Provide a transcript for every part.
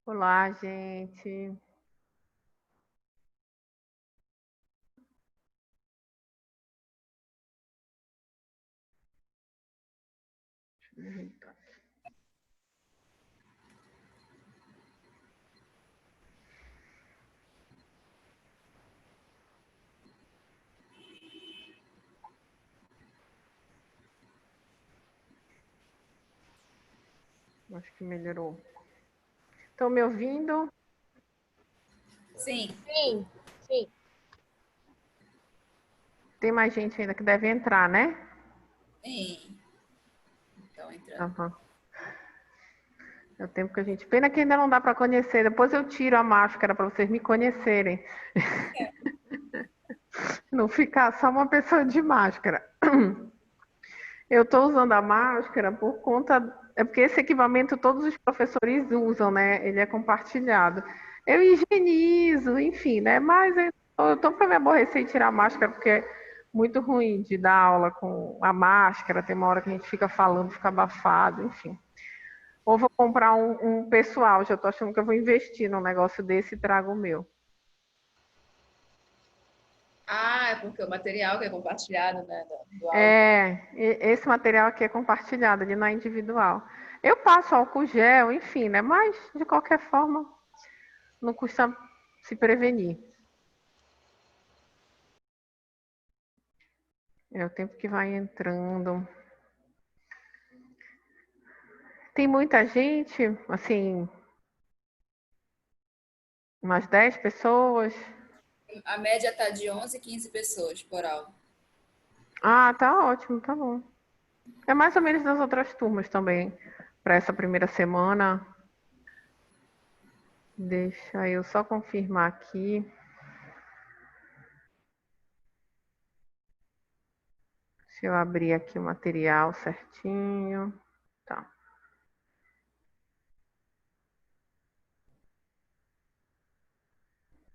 Olá, gente. Acho que melhorou. Estão me ouvindo? Sim. Sim, sim. Tem mais gente ainda que deve entrar, né? Sim. Então, entrando. Aham. É o tempo que a gente. Pena que ainda não dá para conhecer. Depois eu tiro a máscara para vocês me conhecerem. Não ficar só uma pessoa de máscara. Eu estou usando a máscara por conta. É porque esse equipamento todos os professores usam, né? Ele é compartilhado. Eu higienizo, enfim, né? Mas eu estou para me aborrecer e tirar a máscara, porque é muito ruim de dar aula com a máscara. Tem uma hora que a gente fica falando, fica abafado, enfim. Ou vou comprar um pessoal, já estou achando que eu vou investir num negócio desse e trago o meu. Ah, é porque o material que é compartilhado, né, do áudio. Esse material aqui é compartilhado, ele não é individual. Eu passo álcool gel, enfim, né? Mas, de qualquer forma, não custa se prevenir. É o tempo que vai entrando. Tem muita gente, assim, umas 10 pessoas. A média tá de 11, 15 pessoas por aula. Ah, tá ótimo, tá bom. É mais ou menos das outras turmas também, para essa primeira semana. Deixa eu só confirmar aqui. Deixa eu abrir aqui o material certinho. Tá.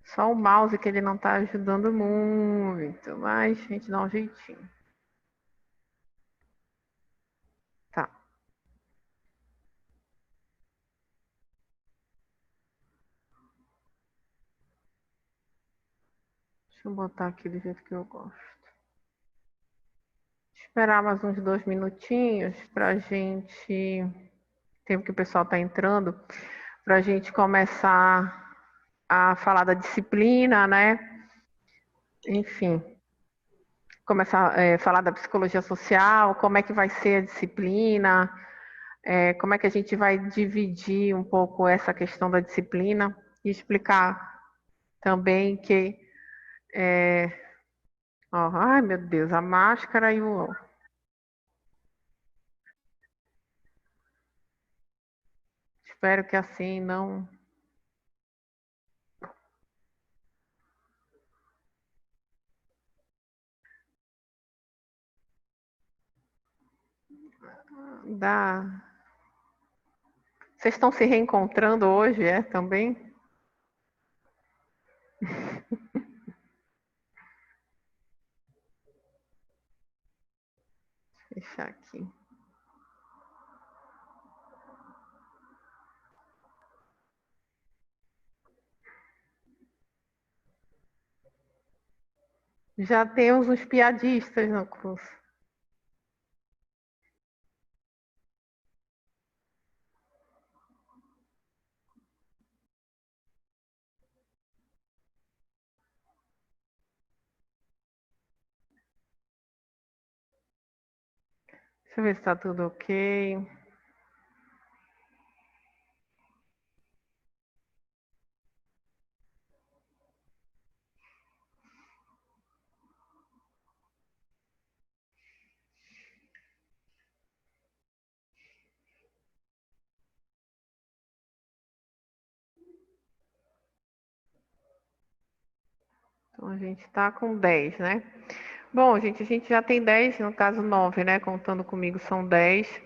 Só o mouse que ele não tá ajudando muito, mas a gente dá um jeitinho. Tá. Deixa eu botar aqui do jeito que eu gosto. Esperar mais uns 2 minutinhos pra gente. Tempo que o pessoal tá entrando, pra gente começar a falar da disciplina, né? Enfim, começar a falar da psicologia social, como é que vai ser a disciplina, como é que a gente vai dividir um pouco essa questão da disciplina e explicar também que ai, meu Deus, a máscara e o. Espero que assim não. Dá. Vocês estão se reencontrando hoje, também? Deixa eu fechar aqui. Já temos uns piadistas no curso. Deixa eu ver se está tudo ok. Então a gente está com 10, né? Bom, gente, a gente já tem 10, no caso 9, né? Contando comigo são 10.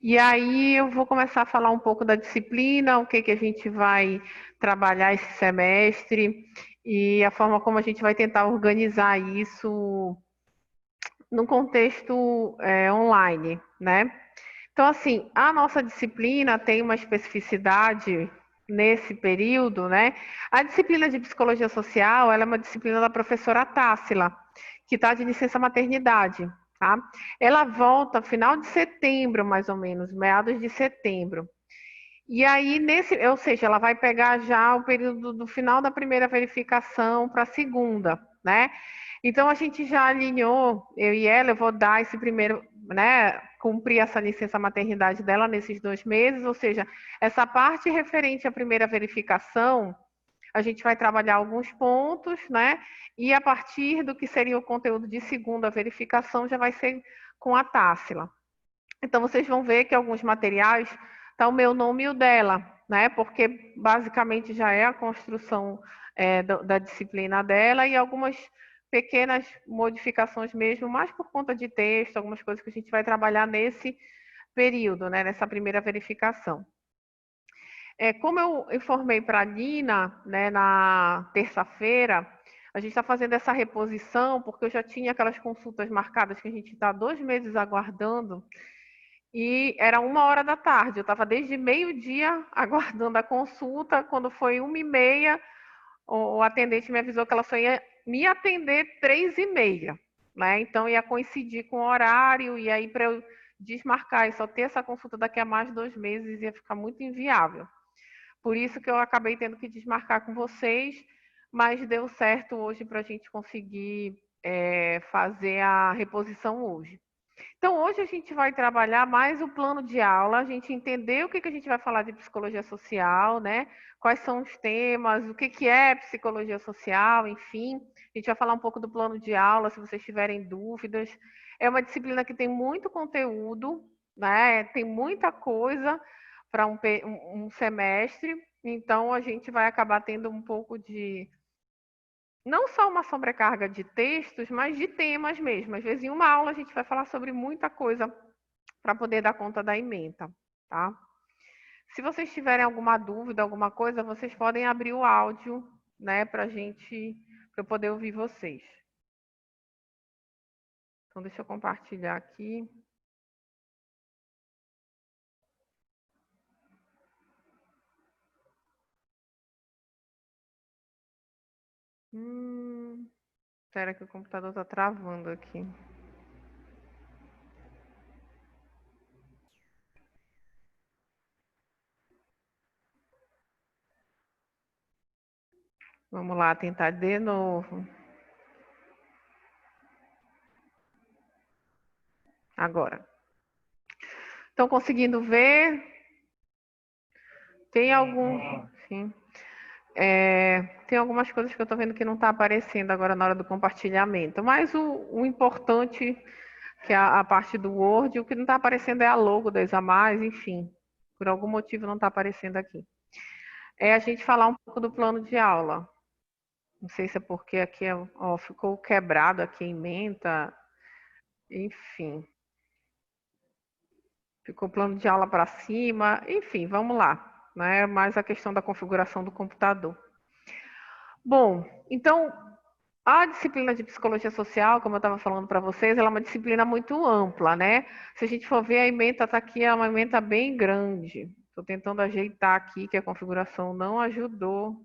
E aí eu vou começar a falar um pouco da disciplina, o que, que a gente vai trabalhar esse semestre e a forma como a gente vai tentar organizar isso num contexto online, né? Então, assim, a nossa disciplina tem uma especificidade nesse período, né? A disciplina de psicologia social, ela é uma disciplina da professora Tássila, que está de licença maternidade, tá? Ela volta final de setembro, mais ou menos, meados de setembro. E aí, ou seja, ela vai pegar já o período do final da primeira verificação para a segunda, né? Então, a gente já alinhou, eu e ela, eu vou dar esse primeiro, né, cumprir essa licença maternidade dela nesses 2 meses, ou seja, essa parte referente à primeira verificação, a gente vai trabalhar alguns pontos, né? E a partir do que seria o conteúdo de segunda verificação, já vai ser com a Tássila. Então, vocês vão ver que alguns materiais tá o meu nome e o dela, né? Porque basicamente já é a construção da disciplina dela e algumas pequenas modificações mesmo, mais por conta de texto, algumas coisas que a gente vai trabalhar nesse período, né? Nessa primeira verificação. Como eu informei para a Nina, né, na terça-feira, a gente está fazendo essa reposição, porque eu já tinha aquelas consultas marcadas que a gente está 2 meses aguardando, e era 1h da tarde. Eu estava desde meio-dia aguardando a consulta. Quando foi 1h30, o atendente me avisou que ela só ia me atender 3h30, né? Então ia coincidir com o horário, e aí para eu desmarcar e só ter essa consulta daqui a mais de 2 meses ia ficar muito inviável. Por isso que eu acabei tendo que desmarcar com vocês, mas deu certo hoje para a gente conseguir fazer a reposição hoje. Então, hoje a gente vai trabalhar mais o plano de aula, a gente entender o que a gente vai falar de psicologia social, né? Quais são os temas, o que é psicologia social, enfim. A gente vai falar um pouco do plano de aula, se vocês tiverem dúvidas. É uma disciplina que tem muito conteúdo, né? Tem muita coisa para um semestre, então a gente vai acabar tendo um pouco de não só uma sobrecarga de textos, mas de temas mesmo. Às vezes, em uma aula, a gente vai falar sobre muita coisa para poder dar conta da ementa, tá? Se vocês tiverem alguma dúvida, alguma coisa, vocês podem abrir o áudio, né, para eu poder ouvir vocês. Então, deixa eu compartilhar aqui. Espera que o computador está travando aqui. Vamos lá, tentar de novo. Agora. Estão conseguindo ver? Tem algum... Sim. Tem algumas coisas que eu estou vendo que não está aparecendo agora na hora do compartilhamento, mas o importante, que é a parte do Word, o que não está aparecendo é a logo da Examais, enfim, por algum motivo não está aparecendo aqui. A gente falar um pouco do plano de aula. Não sei se é porque aqui ficou quebrado aqui em ementa, enfim. Ficou o plano de aula para cima, enfim, vamos lá. Né? Mais a questão da configuração do computador. Bom, então, a disciplina de psicologia social, como eu estava falando para vocês, ela é uma disciplina muito ampla, né? Se a gente for ver, a ementa está aqui, é uma ementa bem grande. Estou tentando ajeitar aqui, que a configuração não ajudou.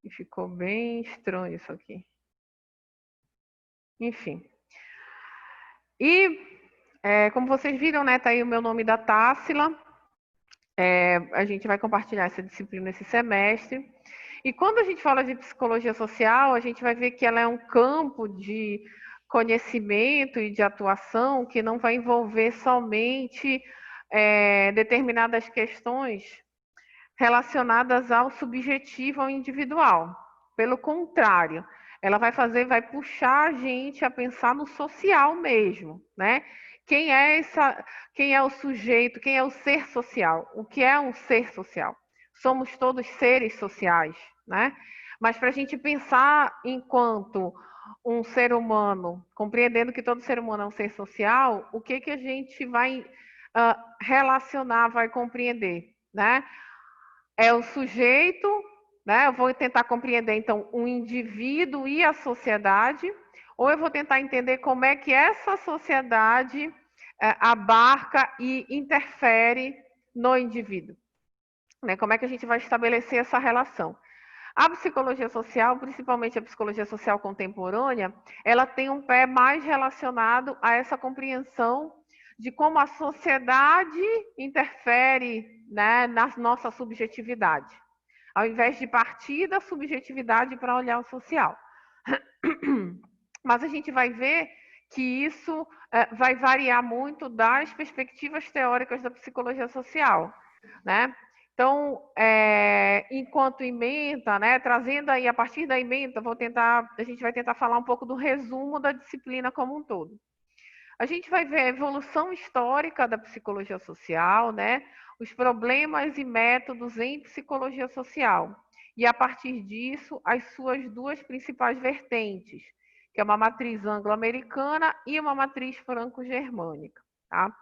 E ficou bem estranho isso aqui. Enfim. E, como vocês viram, né, tá aí o meu nome da Tássila. A gente vai compartilhar essa disciplina esse semestre. E quando a gente fala de psicologia social, a gente vai ver que ela é um campo de conhecimento e de atuação que não vai envolver somente determinadas questões relacionadas ao subjetivo, ao individual. Pelo contrário, ela vai puxar a gente a pensar no social mesmo, né? Quem é o sujeito, quem é o ser social? O que é um ser social? Somos todos seres sociais, né? Mas para a gente pensar enquanto um ser humano, compreendendo que todo ser humano é um ser social, o que a gente vai relacionar, vai compreender, né? É o sujeito, né? Eu vou tentar compreender, então, o indivíduo e a sociedade, ou eu vou tentar entender como é que essa sociedade abarca e interfere no indivíduo, né? Como é que a gente vai estabelecer essa relação? A psicologia social, principalmente a psicologia social contemporânea, ela tem um pé mais relacionado a essa compreensão de como a sociedade interfere, né, na nossa subjetividade, ao invés de partir da subjetividade para olhar o social. Mas a gente vai ver que isso vai variar muito das perspectivas teóricas da psicologia social, né? Então, enquanto ementa, né, trazendo aí a partir da ementa, a gente vai tentar falar um pouco do resumo da disciplina como um todo. A gente vai ver a evolução histórica da psicologia social, né, os problemas e métodos em psicologia social. E a partir disso, as suas duas principais vertentes, que é uma matriz anglo-americana e uma matriz franco-germânica, tá?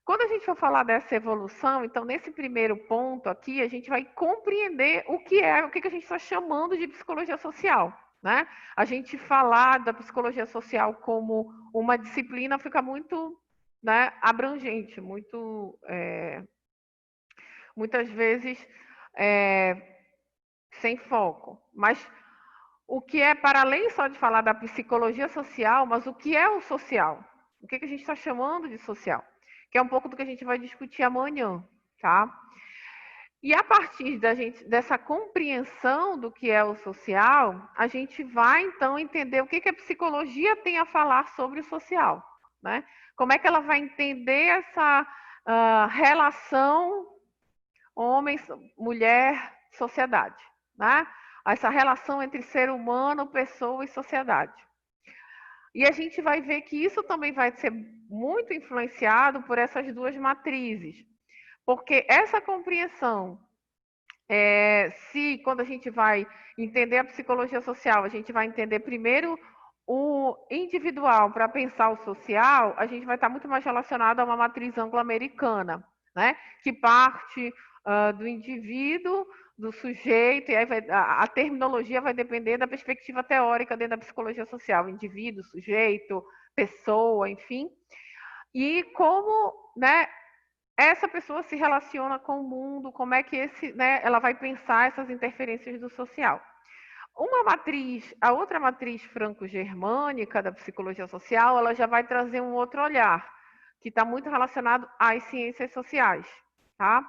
Quando a gente for falar dessa evolução, então, nesse primeiro ponto aqui, a gente vai compreender o que a gente está chamando de psicologia social, né? A gente falar da psicologia social como uma disciplina fica muito, né, abrangente, muitas vezes sem foco. Mas o que é, para além só de falar da psicologia social, mas o que é o social? O que a gente está chamando de social? Que é um pouco do que a gente vai discutir amanhã, tá? E a partir dessa compreensão do que é o social, a gente vai então entender o que a psicologia tem a falar sobre o social, né? Como é que ela vai entender essa relação homem, mulher, sociedade, né? Essa relação entre ser humano, pessoa e sociedade. E a gente vai ver que isso também vai ser muito influenciado por essas duas matrizes, porque essa compreensão, se quando a gente vai entender a psicologia social, a gente vai entender primeiro o individual para pensar o social, a gente vai estar muito mais relacionado a uma matriz anglo-americana, né? Que parte do indivíduo, do sujeito, e aí a terminologia vai depender da perspectiva teórica dentro da psicologia social, indivíduo, sujeito, pessoa, enfim. E como, né, essa pessoa se relaciona com o mundo, como é que ela vai pensar essas interferências do social. A outra matriz franco-germânica da psicologia social, ela já vai trazer um outro olhar, que está muito relacionado às ciências sociais, tá?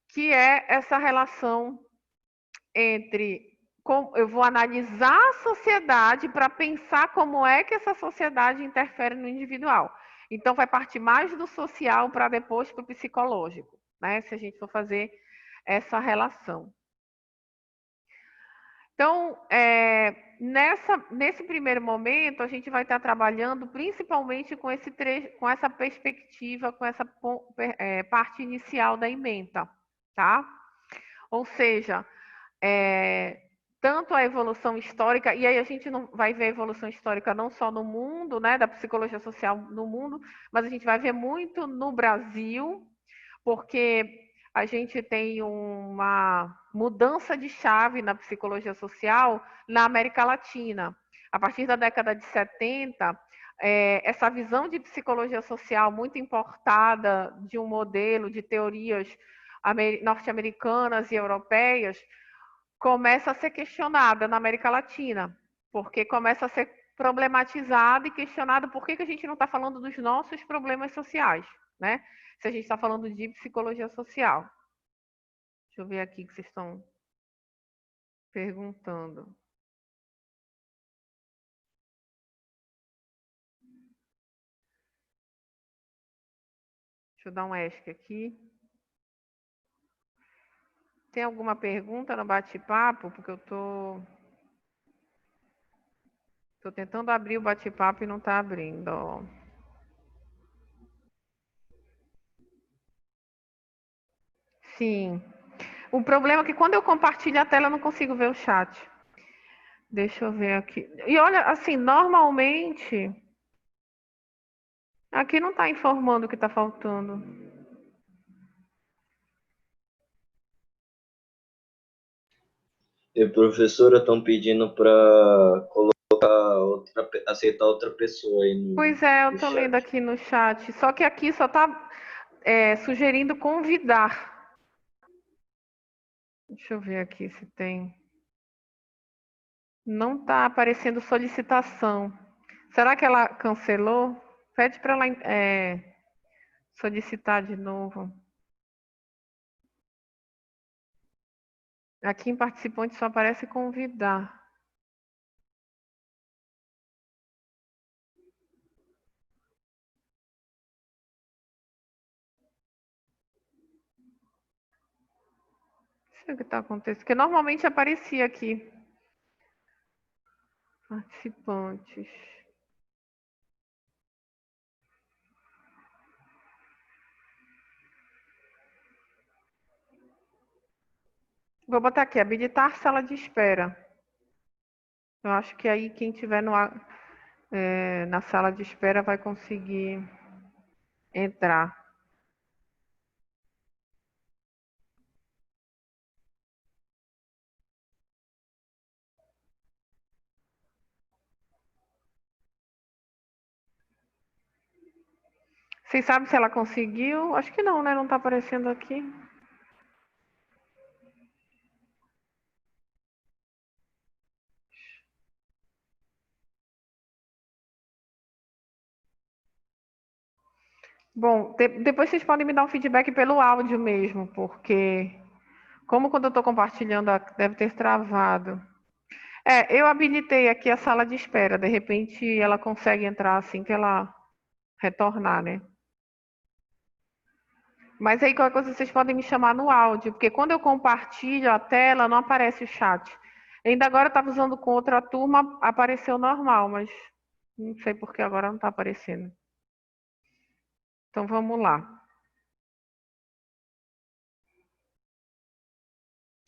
Que é essa relação entre eu vou analisar a sociedade para pensar como é que essa sociedade interfere no individual. Então, vai partir mais do social para depois para o psicológico, né? Se a gente for fazer essa relação. Então, nesse primeiro momento, a gente vai estar trabalhando principalmente com essa perspectiva, com essa parte inicial da ementa, tá? Ou seja, tanto a evolução histórica, e aí a gente não vai ver a evolução histórica não só no mundo, né, da psicologia social no mundo, mas a gente vai ver muito no Brasil, porque a gente tem uma mudança de chave na psicologia social na América Latina. A partir da década de 70, essa visão de psicologia social muito importada de um modelo de teorias norte-americanas e europeias começa a ser questionada na América Latina, porque começa a ser problematizada e questionada por que a gente não está falando dos nossos problemas sociais, né? Se a gente está falando de psicologia social. Deixa eu ver aqui o que vocês estão perguntando. Deixa eu dar um ESC aqui. Tem alguma pergunta no bate-papo? Porque eu estou tentando abrir o bate-papo e não está abrindo. Ó. Sim. O problema é que quando eu compartilho a tela, eu não consigo ver o chat. Deixa eu ver aqui. E olha, assim, normalmente, aqui não está informando o que está faltando. E professora, estão pedindo para colocar aceitar outra pessoa aí Pois é, eu no tô chat. lendo aqui no chat. Só que aqui só tá sugerindo convidar. Deixa eu ver aqui se tem. Não tá aparecendo solicitação. Será que ela cancelou? Pede para ela solicitar de novo. Aqui em participante só aparece convidar. Não sei o que está acontecendo. Porque normalmente aparecia aqui. Participantes. Vou botar aqui, habilitar sala de espera. Eu acho que aí quem tiver na sala de espera vai conseguir entrar. Vocês sabem se ela conseguiu? Acho que não, né? Não está aparecendo aqui. Bom, depois vocês podem me dar um feedback pelo áudio mesmo, porque como quando eu estou compartilhando, deve ter travado. Eu habilitei aqui a sala de espera. De repente ela consegue entrar assim que ela retornar, né? Mas aí qualquer coisa vocês podem me chamar no áudio, porque quando eu compartilho a tela não aparece o chat. Ainda agora eu estava usando com outra turma, apareceu normal, mas não sei por que agora não está aparecendo. Então vamos lá.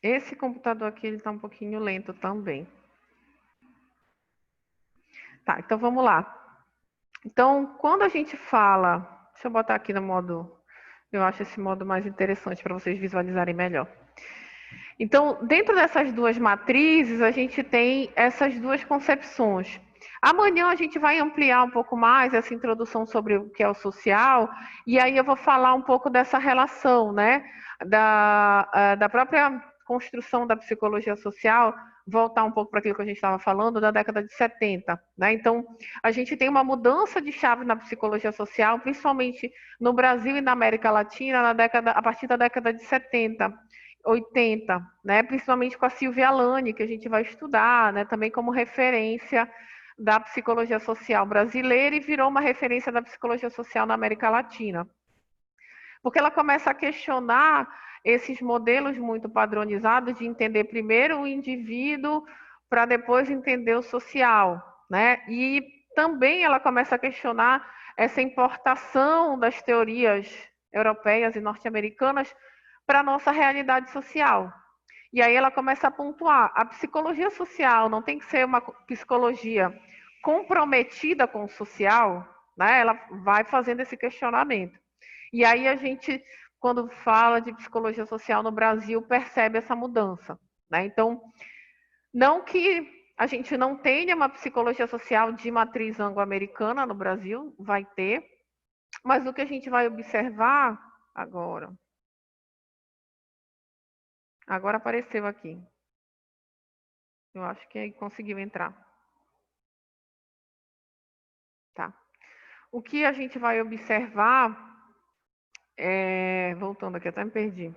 Esse computador aqui ele está um pouquinho lento também. Tá, então vamos lá. Então, quando a gente fala, deixa eu botar aqui no modo, eu acho esse modo mais interessante para vocês visualizarem melhor. Então, dentro dessas duas matrizes, a gente tem essas duas concepções. Amanhã a gente vai ampliar um pouco mais essa introdução sobre o que é o social, e aí eu vou falar um pouco dessa relação, né, da própria construção da psicologia social, voltar um pouco para aquilo que a gente estava falando, da década de 70. Né? Então, a gente tem uma mudança de chave na psicologia social, principalmente no Brasil e na América Latina, a partir da década de 70. 80, né? Principalmente com a Silvia Alane, que a gente vai estudar, né? Também como referência da psicologia social brasileira e virou uma referência da psicologia social na América Latina. Porque ela começa a questionar esses modelos muito padronizados de entender primeiro o indivíduo para depois entender o social, né? E também ela começa a questionar essa importação das teorias europeias e norte-americanas para a nossa realidade social. E aí ela começa a pontuar, a psicologia social não tem que ser uma psicologia comprometida com o social, né? Ela vai fazendo esse questionamento. E aí a gente, quando fala de psicologia social no Brasil, percebe essa mudança, né? Então, não que a gente não tenha uma psicologia social de matriz anglo-americana no Brasil, vai ter, mas o que a gente vai observar agora apareceu aqui. Eu acho que aí conseguiu entrar. Tá. O que a gente vai observar voltando aqui, até me perdi.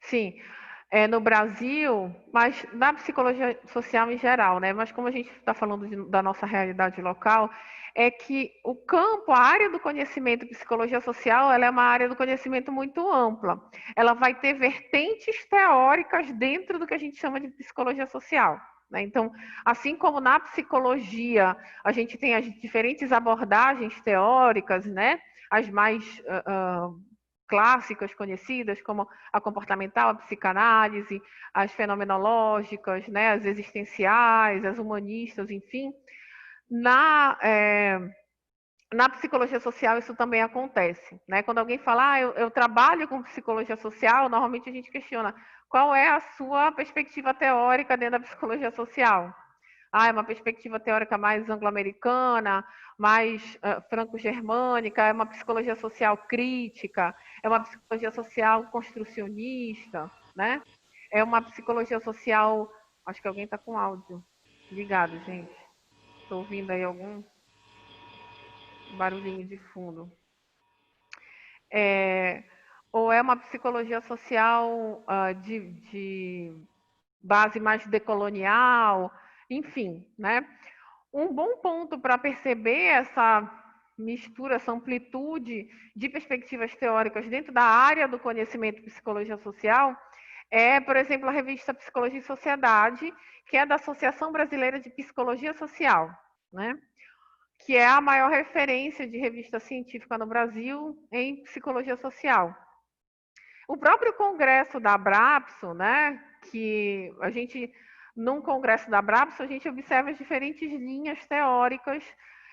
Sim, no Brasil, mas na psicologia social em geral, né? Mas como a gente está falando da nossa realidade local, é que o campo, a área do conhecimento psicologia social, ela é uma área do conhecimento muito ampla. Ela vai ter vertentes teóricas dentro do que a gente chama de psicologia social. Né? Então, assim como na psicologia a gente tem as diferentes abordagens teóricas, né? As mais clássicas conhecidas, como a comportamental, a psicanálise, as fenomenológicas, né, as existenciais, as humanistas, enfim. Na psicologia social isso também acontece. Né? Quando alguém fala, eu trabalho com psicologia social, normalmente a gente questiona qual é a sua perspectiva teórica dentro da psicologia social. é uma perspectiva teórica mais anglo-americana, mais franco-germânica, é uma psicologia social crítica, é uma psicologia social construcionista, né? É uma psicologia social... Acho que alguém está com áudio ligado, gente. Estou ouvindo aí algum barulhinho de fundo. Ou é uma psicologia social de base mais decolonial, enfim, né? Um bom ponto para perceber essa mistura, essa amplitude de perspectivas teóricas dentro da área do conhecimento de psicologia social é, por exemplo, a revista Psicologia e Sociedade, que é da Associação Brasileira de Psicologia Social, né? Que é a maior referência de revista científica no Brasil em psicologia social. O próprio congresso da Abrapso, né, que a gente, num congresso da Abrapso, a gente observa as diferentes linhas teóricas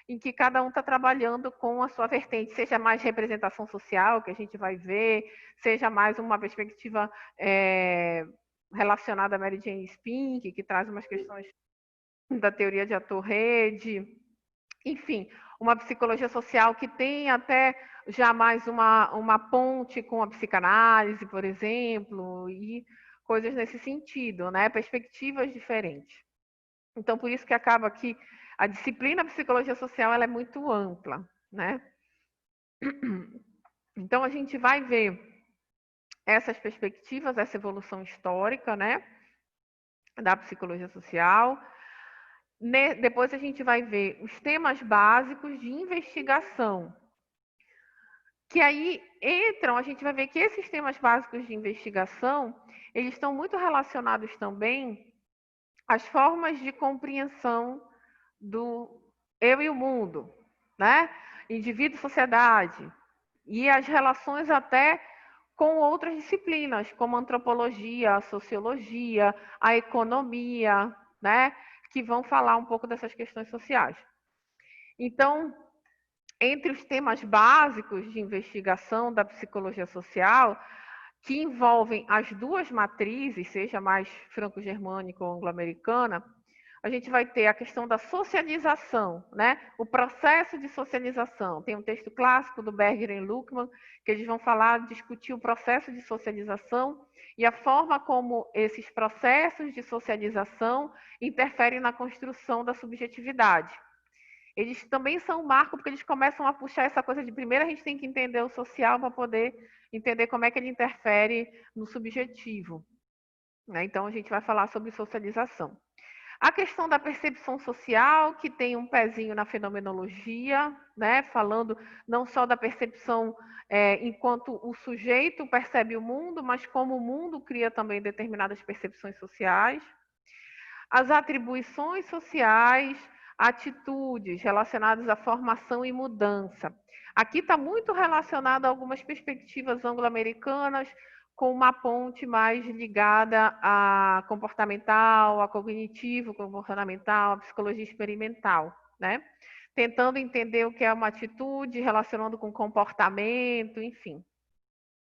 em que cada um está trabalhando com a sua vertente, seja mais representação social, que a gente vai ver, seja mais uma perspectiva relacionada a Mary Jane Spink, que traz umas questões da teoria de ator-rede, enfim, uma psicologia social que tem até já mais uma ponte com a psicanálise, por exemplo, e coisas nesse sentido, né? Perspectivas diferentes. Então, por isso que acaba que a disciplina psicologia social ela é muito ampla, né? Então, a gente vai ver essas perspectivas, essa evolução histórica, né? Da psicologia social. Depois a gente vai ver os temas básicos de investigação, que aí entram, a gente vai ver que esses temas básicos de investigação, eles estão muito relacionados também às formas de compreensão do eu e o mundo, né? Indivíduo e sociedade, e as relações até com outras disciplinas, como a antropologia, a sociologia, a economia, né? Que vão falar um pouco dessas questões sociais. Então, entre os temas básicos de investigação da psicologia social, que envolvem as duas matrizes, seja mais franco-germânica ou anglo-americana, a gente vai ter a questão da socialização, né? O processo de socialização. Tem um texto clássico do Berger e Luckmann, que eles vão discutir o processo de socialização e a forma como esses processos de socialização interferem na construção da subjetividade. Eles também são um marco porque eles começam a puxar essa coisa de primeiro a gente tem que entender o social para poder entender como é que ele interfere no subjetivo, né? Então a gente vai falar sobre socialização. A questão da percepção social, que tem um pezinho na fenomenologia, né? Falando não só da percepção enquanto o sujeito percebe o mundo, mas como o mundo cria também determinadas percepções sociais. As atribuições sociais, atitudes relacionadas à formação e mudança. Aqui está muito relacionado a algumas perspectivas anglo-americanas, com uma ponte mais ligada a comportamental, a cognitivo comportamental, a psicologia experimental, né? Tentando entender o que é uma atitude, relacionando com comportamento, enfim,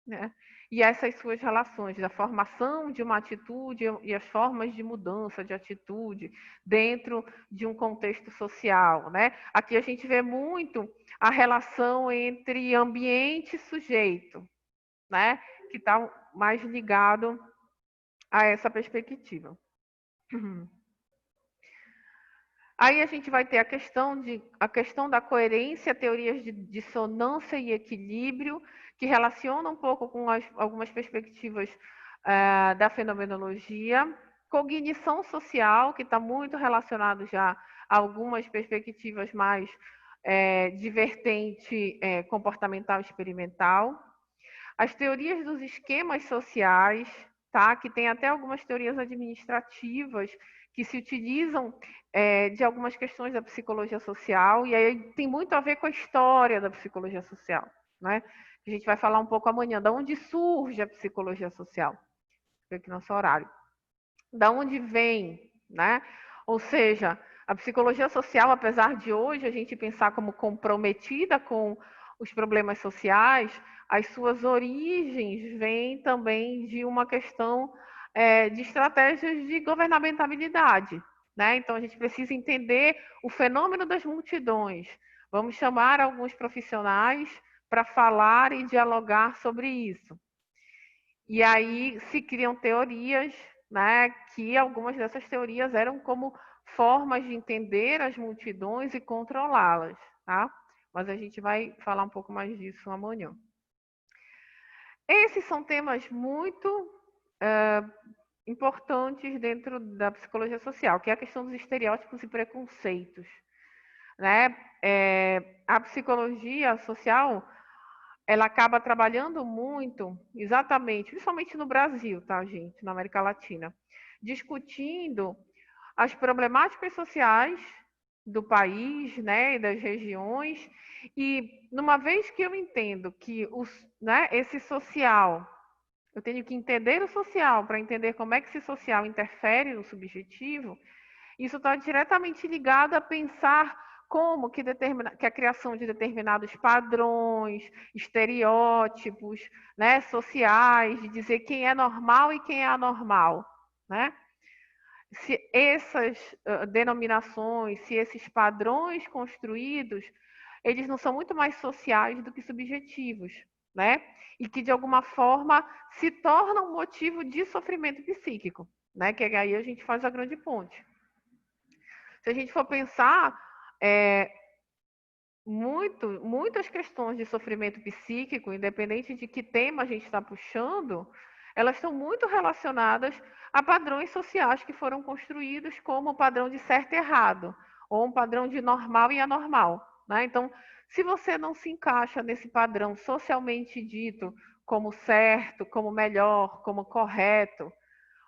né? E essas suas relações, da formação de uma atitude e as formas de mudança de atitude dentro de um contexto social, né? Aqui a gente vê muito a relação entre ambiente e sujeito, né? Que está mais ligado a essa perspectiva. Aí a gente vai ter a questão da coerência, teorias de dissonância e equilíbrio, que relacionam um pouco com algumas perspectivas da fenomenologia. Cognição social, que está muito relacionado já a algumas perspectivas mais de vertente comportamental experimental. As teorias dos esquemas sociais, tá? Que tem até algumas teorias administrativas que se utilizam de algumas questões da psicologia social, e aí tem muito a ver com a história da psicologia social, né? A gente vai falar um pouco amanhã, de onde surge a psicologia social, aqui no nosso horário. Da onde vem, né? Ou seja, a psicologia social, apesar de hoje a gente pensar como comprometida com os problemas sociais, as suas origens vêm também de uma questão de estratégias de governabilidade, né? Então, a gente precisa entender o fenômeno das multidões. Vamos chamar alguns profissionais para falar e dialogar sobre isso. E aí se criam teorias, né, que algumas dessas teorias eram como formas de entender as multidões e controlá-las, tá? Mas a gente vai falar um pouco mais disso amanhã. Esses são temas muito importantes dentro da psicologia social, que é a questão dos estereótipos e preconceitos, né? A psicologia social, ela acaba trabalhando muito, exatamente, principalmente no Brasil, tá, gente, na América Latina, discutindo as problemáticas sociais do país, né, e das regiões, e numa vez que eu entendo que esse social, eu tenho que entender o social para entender como é que esse social interfere no subjetivo, isso está diretamente ligado a pensar como que a criação de determinados padrões, estereótipos, né, sociais, de dizer quem é normal e quem é anormal, né? Se essas denominações, se esses padrões construídos, eles não são muito mais sociais do que subjetivos, né? E que de alguma forma se tornam motivo de sofrimento psíquico, né? Que aí a gente faz a grande ponte. Se a gente for pensar, muitas questões de sofrimento psíquico, independente de que tema a gente está puxando, elas estão muito relacionadas a padrões sociais que foram construídos como o padrão de certo e errado, ou um padrão de normal e anormal, né? Então, se você não se encaixa nesse padrão socialmente dito como certo, como melhor, como correto,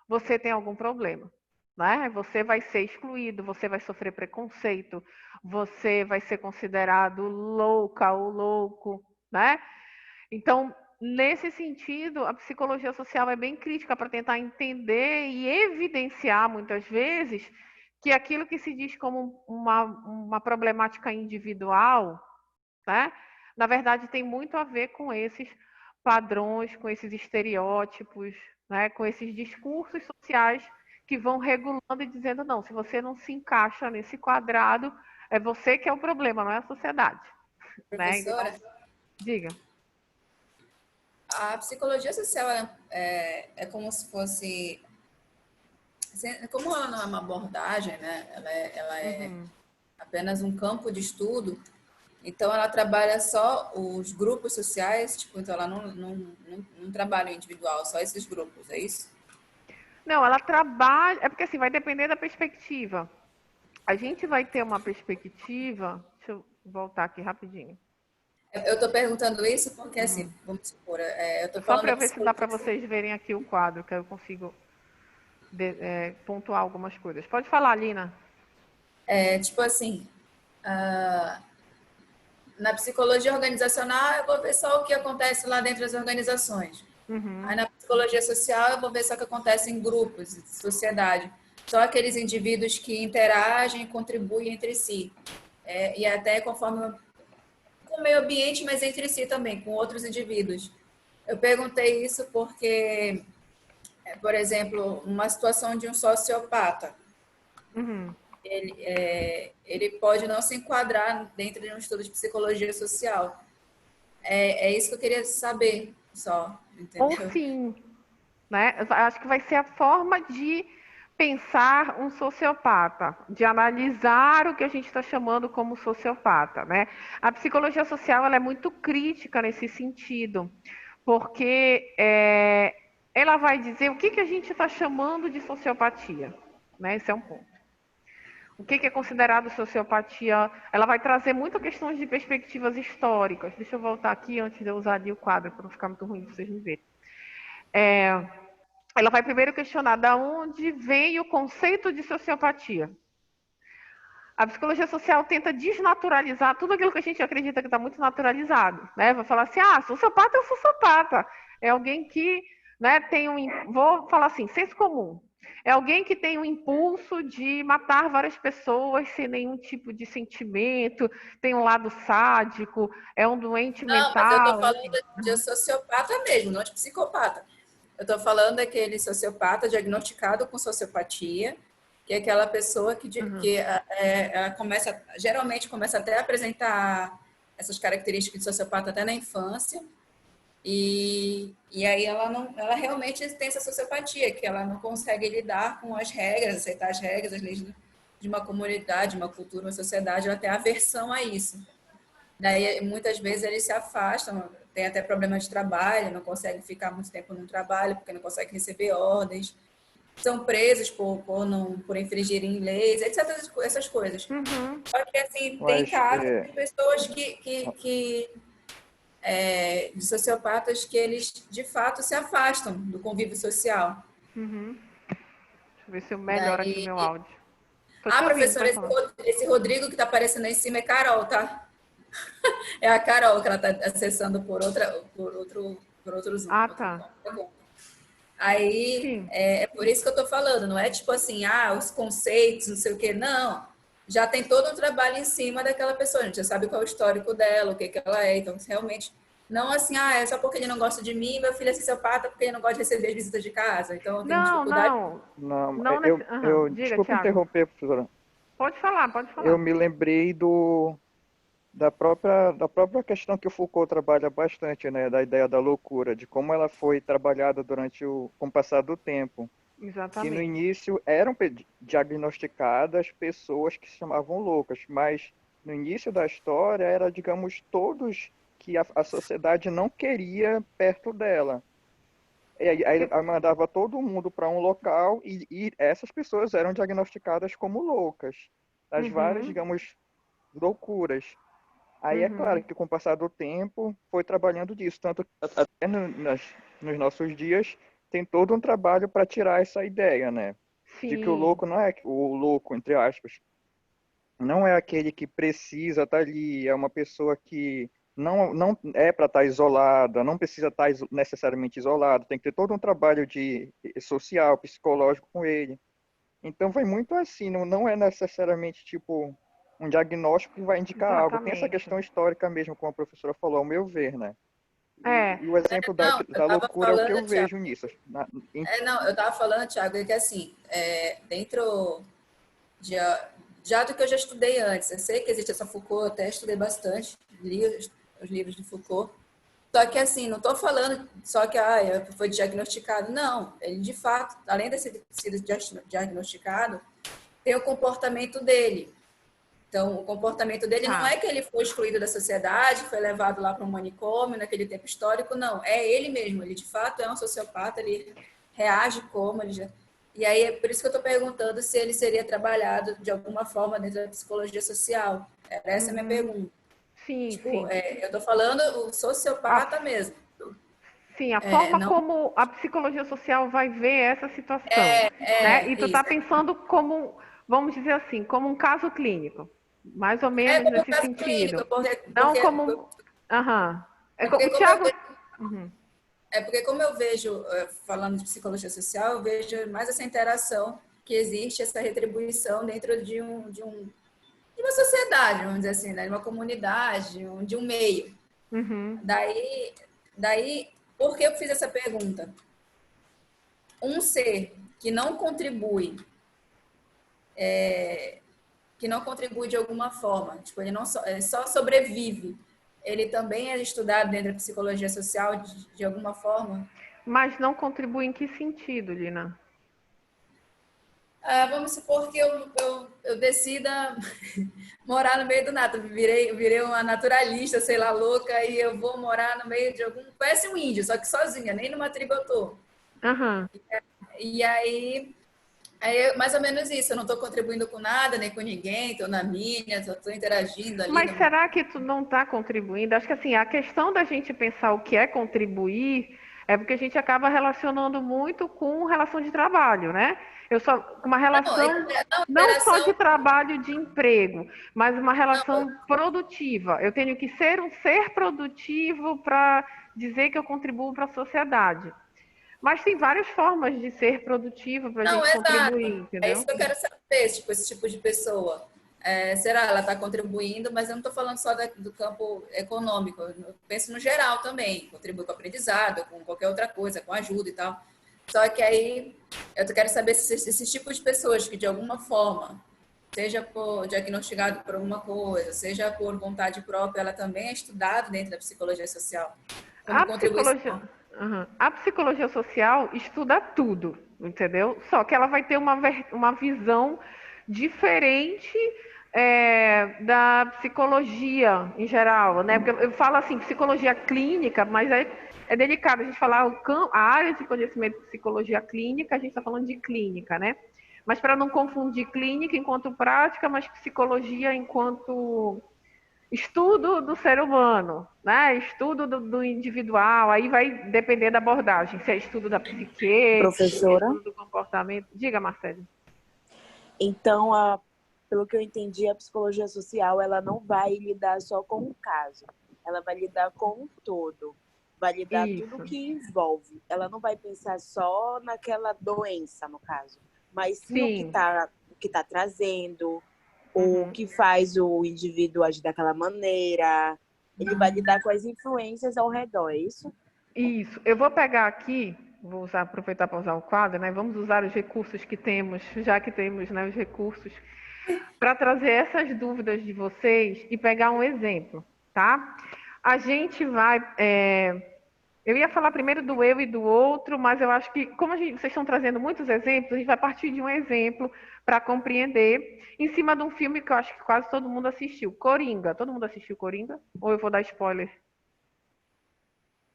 você tem algum problema, né? Você vai ser excluído, você vai sofrer preconceito, você vai ser considerado louca ou louco, né? Então, nesse sentido, a psicologia social é bem crítica para tentar entender e evidenciar, muitas vezes, que aquilo que se diz como uma problemática individual, né? Na verdade, tem muito a ver com esses padrões, com esses estereótipos, né? Com esses discursos sociais que vão regulando e dizendo, não, se você não se encaixa nesse quadrado, é você que é o problema, não é a sociedade. Né? Professora, Então, diga. a psicologia social é como se fosse... Como ela não é uma abordagem, né? Ela é apenas um campo de estudo, então ela trabalha só os grupos sociais, tipo, então ela não trabalha o individual, só esses grupos, é isso? Não, ela trabalha. É porque assim, vai depender da perspectiva. A gente vai ter uma perspectiva. Deixa eu voltar aqui rapidinho. Eu estou perguntando isso porque, assim, vamos supor, eu estou Só falando para da ver se dá para psicologia. vocês verem aqui o quadro, que eu consigo pontuar algumas coisas. Pode falar, Lina. Tipo assim, na psicologia organizacional eu vou ver só o que acontece lá dentro das organizações. Aí na psicologia social eu vou ver só o que acontece em grupos, em sociedade. Só aqueles indivíduos que interagem e contribuem entre si. E até conforme com o meio ambiente, mas entre si também, com outros indivíduos. Eu perguntei isso porque, por exemplo, uma situação de um sociopata. Ele pode não se enquadrar dentro de um estudo de psicologia social. É isso que eu queria saber só, entendeu? Ou sim, né? Acho que vai ser a forma de pensar um sociopata, de analisar o que a gente está chamando como sociopata, né? A psicologia social ela é muito crítica nesse sentido, porque ela vai dizer o que a gente está chamando de sociopatia, né? Esse é um ponto. O que é considerado sociopatia? Ela vai trazer muitas questões de perspectivas históricas. Deixa eu voltar aqui antes de eu usar ali o quadro, para não ficar muito ruim para vocês me verem. Ela vai primeiro questionar de onde vem o conceito de sociopatia. A psicologia social tenta desnaturalizar tudo aquilo que a gente acredita que está muito naturalizado. Né? Vai falar assim, sociopata é um sociopata. É alguém que, né, tem vou falar assim, senso comum. É alguém que tem um impulso de matar várias pessoas sem nenhum tipo de sentimento, tem um lado sádico, é um doente Não, mas eu estou mental. falando de sociopata mesmo, não de psicopata. Eu estou falando daquele sociopata diagnosticado com sociopatia, que é aquela pessoa que ela geralmente começa até a apresentar essas características de sociopata até na infância, e aí ela realmente tem essa sociopatia, que ela não consegue lidar com as regras, aceitar as regras, as leis de uma comunidade, uma cultura, uma sociedade, ela tem aversão a isso. Daí, muitas vezes, eles se afastam, tem até problema de trabalho, não conseguem ficar muito tempo no trabalho, porque não conseguem receber ordens, são presos por infringirem leis, etc. Essas coisas. Só que, assim, tem casos de pessoas de sociopatas que eles, de fato, se afastam do convívio social. Deixa eu ver se eu melhoro aqui meu áudio. Professora, esse Rodrigo que está aparecendo aí em cima é Carol, tá? É a Carol que ela está acessando por outro Zoom. Tá. Aí, é por isso que eu estou falando, não é tipo assim, os conceitos, não sei o quê, não. Já tem todo um trabalho em cima daquela pessoa, a gente já sabe qual é o histórico dela, o que ela é, então realmente, não assim, é só porque ele não gosta de mim, meu filho é sociopata porque ele não gosta de receber as visitas de casa, então eu tenho dificuldade. Desculpa interromper, professora. Pode falar. Eu me lembrei da própria questão que o Foucault trabalha bastante, né, da ideia da loucura, de como ela foi trabalhada com o passar do tempo. Exatamente. Que no início eram diagnosticadas pessoas que se chamavam loucas, mas no início da história era, digamos, todos que a sociedade não queria perto dela. E aí mandava todo mundo para um local e essas pessoas eram diagnosticadas como loucas, das várias, digamos, loucuras. Aí é claro que com o passar do tempo foi trabalhando disso, tanto até nos nossos dias tem todo um trabalho para tirar essa ideia, né? Sim. De que o louco não é o louco, entre aspas, não é aquele que precisa estar ali, é uma pessoa que não é para estar isolada, não precisa estar necessariamente isolado, tem que ter todo um trabalho social, psicológico com ele. Então vai muito assim, não é necessariamente tipo um diagnóstico que vai indicar algo. Tem essa questão histórica mesmo, como a professora falou, ao meu ver, né? E o exemplo da loucura é o que eu vejo nisso. Eu estava falando, Thiago, que assim, dentro já do que eu já estudei antes, eu sei que existe essa Foucault, eu até estudei bastante, li os livros de Foucault, só que assim, não estou falando só que foi diagnosticado, não, ele de fato, além de ter sido diagnosticado, tem o comportamento dele. Então, o comportamento dele não é que ele foi excluído da sociedade, foi levado lá para um manicômio naquele tempo histórico, não. É ele mesmo, ele de fato é um sociopata, ele reage como ele já... E aí, é por isso que eu estou perguntando se ele seria trabalhado de alguma forma dentro da psicologia social. Essa é a minha pergunta. Sim, tipo, sim. Eu estou falando o sociopata mesmo. Sim, a forma como a psicologia social vai ver essa situação. Né? E tu está pensando como, vamos dizer assim, como um caso clínico. Mais ou menos nesse sentido. Não como... porque como eu vejo, falando de psicologia social, eu vejo mais essa interação que existe, essa retribuição dentro de uma sociedade, vamos dizer assim, né? De uma comunidade, de um meio. Daí, por que eu fiz essa pergunta? Um ser que não contribui de alguma forma, tipo, ele só sobrevive, ele também é estudado dentro da psicologia social de alguma forma? Mas não contribui em que sentido, Lina? Vamos supor que eu decida morar no meio do nada, virei uma naturalista, sei lá, louca, e eu vou morar no meio de parece um índio, só que sozinha, nem numa tribo eu tô. E aí, mais ou menos isso, eu não estou contribuindo com nada, nem com ninguém, estou na minha, só estou interagindo ali. Mas será que tu não está contribuindo? Acho que assim, a questão da gente pensar o que é contribuir é porque a gente acaba relacionando muito com relação de trabalho, né? Uma relação não só de trabalho de emprego, mas uma relação produtiva. Eu tenho que ser um ser produtivo para dizer que eu contribuo para a sociedade. Mas tem várias formas de ser produtivo para a gente contribuir, entendeu? É isso que eu quero saber, esse tipo de pessoa. Será ela está contribuindo, mas eu não estou falando só do campo econômico, eu penso no geral também, contribui com o aprendizado, com qualquer outra coisa, com ajuda e tal. Só que aí Eu quero saber se esses tipos de pessoas que, de alguma forma, seja por diagnosticado por alguma coisa, seja por vontade própria, ela também é estudada dentro da psicologia social, como contribuição. A psicologia social estuda tudo, entendeu? Só que ela vai ter uma visão diferente da psicologia em geral, né? Porque eu falo assim, psicologia clínica, mas é delicado a gente falar a área de conhecimento de psicologia clínica, a gente está falando de clínica, né? Mas para não confundir clínica enquanto prática, mas psicologia enquanto estudo do ser humano, né? Estudo do individual, aí vai depender da abordagem, se é estudo da psique, Professora, estudo do comportamento. Diga, Marcelo. Então, pelo que eu entendi, a psicologia social ela não vai lidar só com o caso, ela vai lidar com o todo, vai lidar tudo que envolve. Ela não vai pensar só naquela doença, no caso, mas sim. O que tá trazendo, o que faz o indivíduo agir daquela maneira. Ele vai lidar com as influências ao redor, é isso? Isso. Eu vou pegar aqui, aproveitar para usar o quadro, né? Vamos usar os recursos que temos, já que temos, né, os recursos, para trazer essas dúvidas de vocês e pegar um exemplo, tá? A gente vai... Eu ia falar primeiro do eu e do outro, mas eu acho que, como vocês estão trazendo muitos exemplos, a gente vai partir de um exemplo para compreender, em cima de um filme que eu acho que quase todo mundo assistiu, Coringa. Todo mundo assistiu Coringa? Ou eu vou dar spoiler?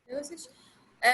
Eu assisti.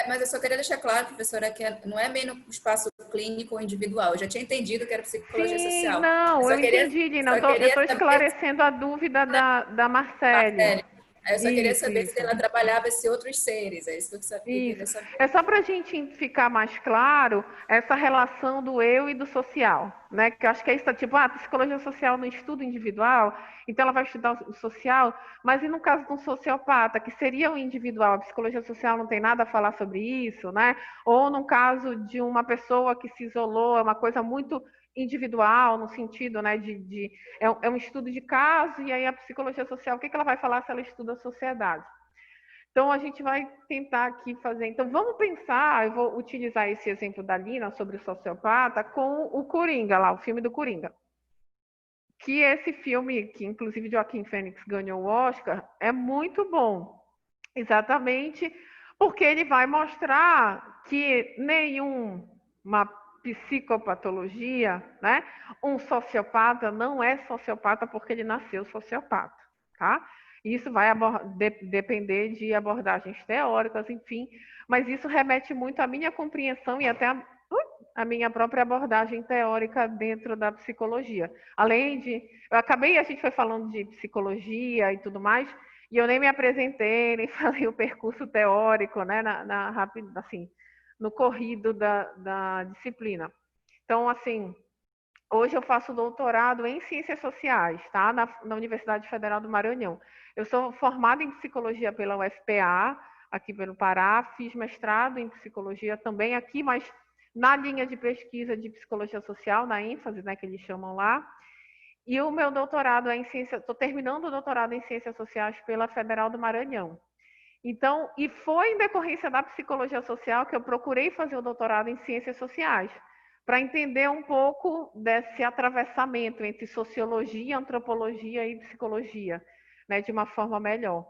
Mas eu só queria deixar claro, professora, que não é bem no espaço clínico ou individual. Eu já tinha entendido que era psicologia social. Não, eu entendi, Lina. Eu estou esclarecendo a dúvida da Marcele. Eu só queria saber se ela trabalhava esses outros seres, é isso que eu queria saber. É só para a gente ficar mais claro essa relação do eu e do social, né? Que eu acho que é isso, tipo, a psicologia social no estudo individual, então ela vai estudar o social, mas e no caso de um sociopata, que seria o individual, a psicologia social não tem nada a falar sobre isso, né? Ou no caso de uma pessoa que se isolou, é uma coisa muito individual, no sentido, né, é um estudo de caso, e aí a psicologia social, o que ela vai falar se ela estuda a sociedade? Então, a gente vai tentar aqui fazer... Então, vamos pensar, eu vou utilizar esse exemplo da Lina sobre o sociopata com o Coringa, lá, o filme do Coringa. Que esse filme, que inclusive Joaquim Fênix ganhou o Oscar, é muito bom. Exatamente porque ele vai mostrar que uma psicopatologia, né? Um sociopata não é sociopata porque ele nasceu sociopata, tá? Isso vai depender de abordagens teóricas, enfim, mas isso remete muito à minha compreensão e até a minha própria abordagem teórica dentro da psicologia. Além de... a gente foi falando de psicologia e tudo mais, e eu nem me apresentei, nem falei o percurso teórico, né, assim, no corrido da disciplina. Então, assim, hoje eu faço doutorado em Ciências Sociais, tá? Na Universidade Federal do Maranhão. Eu sou formada em Psicologia pela UFPA, aqui pelo Pará, fiz mestrado em Psicologia também aqui, mas na linha de pesquisa de Psicologia Social, na ênfase, né, que eles chamam lá. E o meu doutorado é em Ciências... Estou terminando o doutorado em Ciências Sociais pela Federal do Maranhão. Então, e foi em decorrência da psicologia social que eu procurei fazer o doutorado em ciências sociais, para entender um pouco desse atravessamento entre sociologia, antropologia e psicologia, né, de uma forma melhor.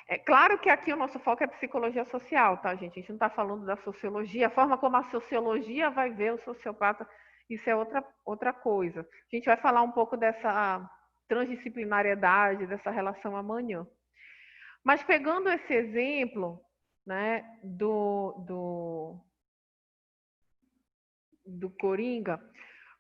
É claro que aqui o nosso foco é psicologia social, tá, gente? A gente não está falando da sociologia, a forma como a sociologia vai ver o sociopata, isso é outra coisa. A gente vai falar um pouco dessa transdisciplinariedade, dessa relação amanhã. Mas pegando esse exemplo, né, do Coringa,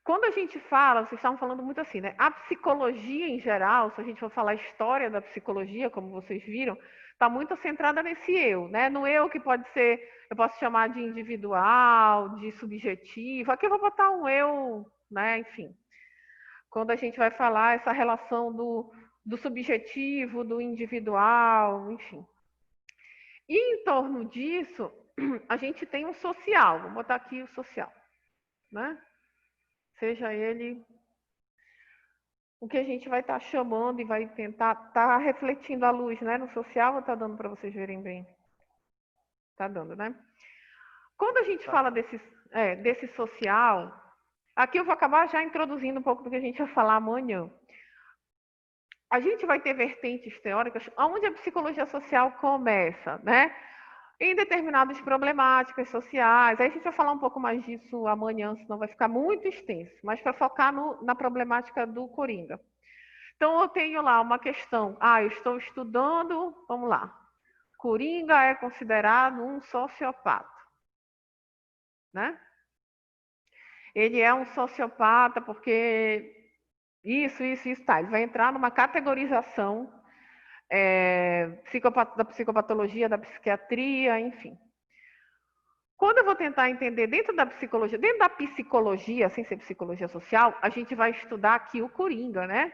quando a gente fala, vocês estavam falando muito assim, né? A psicologia em geral, se a gente for falar a história da psicologia, como vocês viram, está muito centrada nesse eu, né? No eu que pode ser, eu posso chamar de individual, de subjetivo. Aqui eu vou botar um eu, né? Enfim, quando a gente vai falar essa relação do subjetivo, do individual, enfim. E em torno disso, a gente tem um social, vou botar aqui o social, né? Seja ele o que a gente vai estar chamando e vai tentar estar refletindo a luz, né, no social, ou está dando para vocês verem bem? Está dando, né? Quando a gente fala desse social, aqui eu vou acabar já introduzindo um pouco do que a gente vai falar amanhã. A gente vai ter vertentes teóricas onde a psicologia social começa, né? Em determinadas problemáticas sociais. Aí a gente vai falar um pouco mais disso amanhã, senão vai ficar muito extenso, mas para focar na problemática do Coringa. Então, eu tenho lá uma questão. Eu estou estudando, vamos lá. Coringa é considerado um sociopata, né? Ele é um sociopata porque isso, tá. Ele vai entrar numa categorização da psicopatologia, da psiquiatria, enfim. Quando eu vou tentar entender dentro da psicologia, sem ser psicologia social, a gente vai estudar aqui o Coringa, né?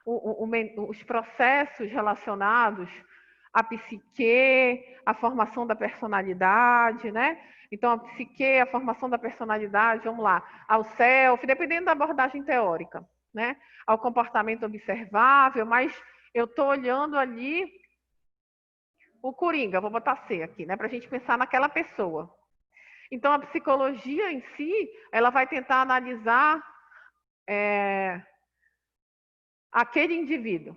Os processos relacionados à psique, à formação da personalidade, né? Então, a psique, a formação da personalidade, vamos lá, ao self, dependendo da abordagem teórica, né? Ao comportamento observável, mas eu estou olhando ali o Coringa, vou botar C aqui, né? Para a gente pensar naquela pessoa. Então, a psicologia em si, ela vai tentar analisar aquele indivíduo,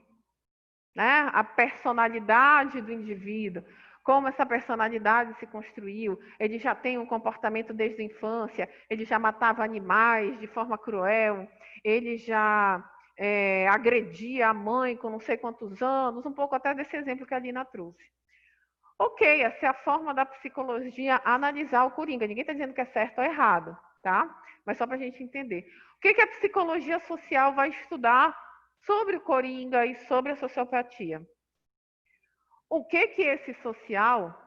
né? A personalidade do indivíduo, como essa personalidade se construiu. Ele já tem um comportamento desde a infância, ele já matava animais de forma cruel, ele já agredia a mãe com não sei quantos anos, um pouco até desse exemplo que a Lina trouxe. Ok, essa é a forma da psicologia analisar o Coringa. Ninguém está dizendo que é certo ou errado, tá? Mas só para a gente entender. O que a psicologia social vai estudar sobre o Coringa e sobre a sociopatia? O que esse social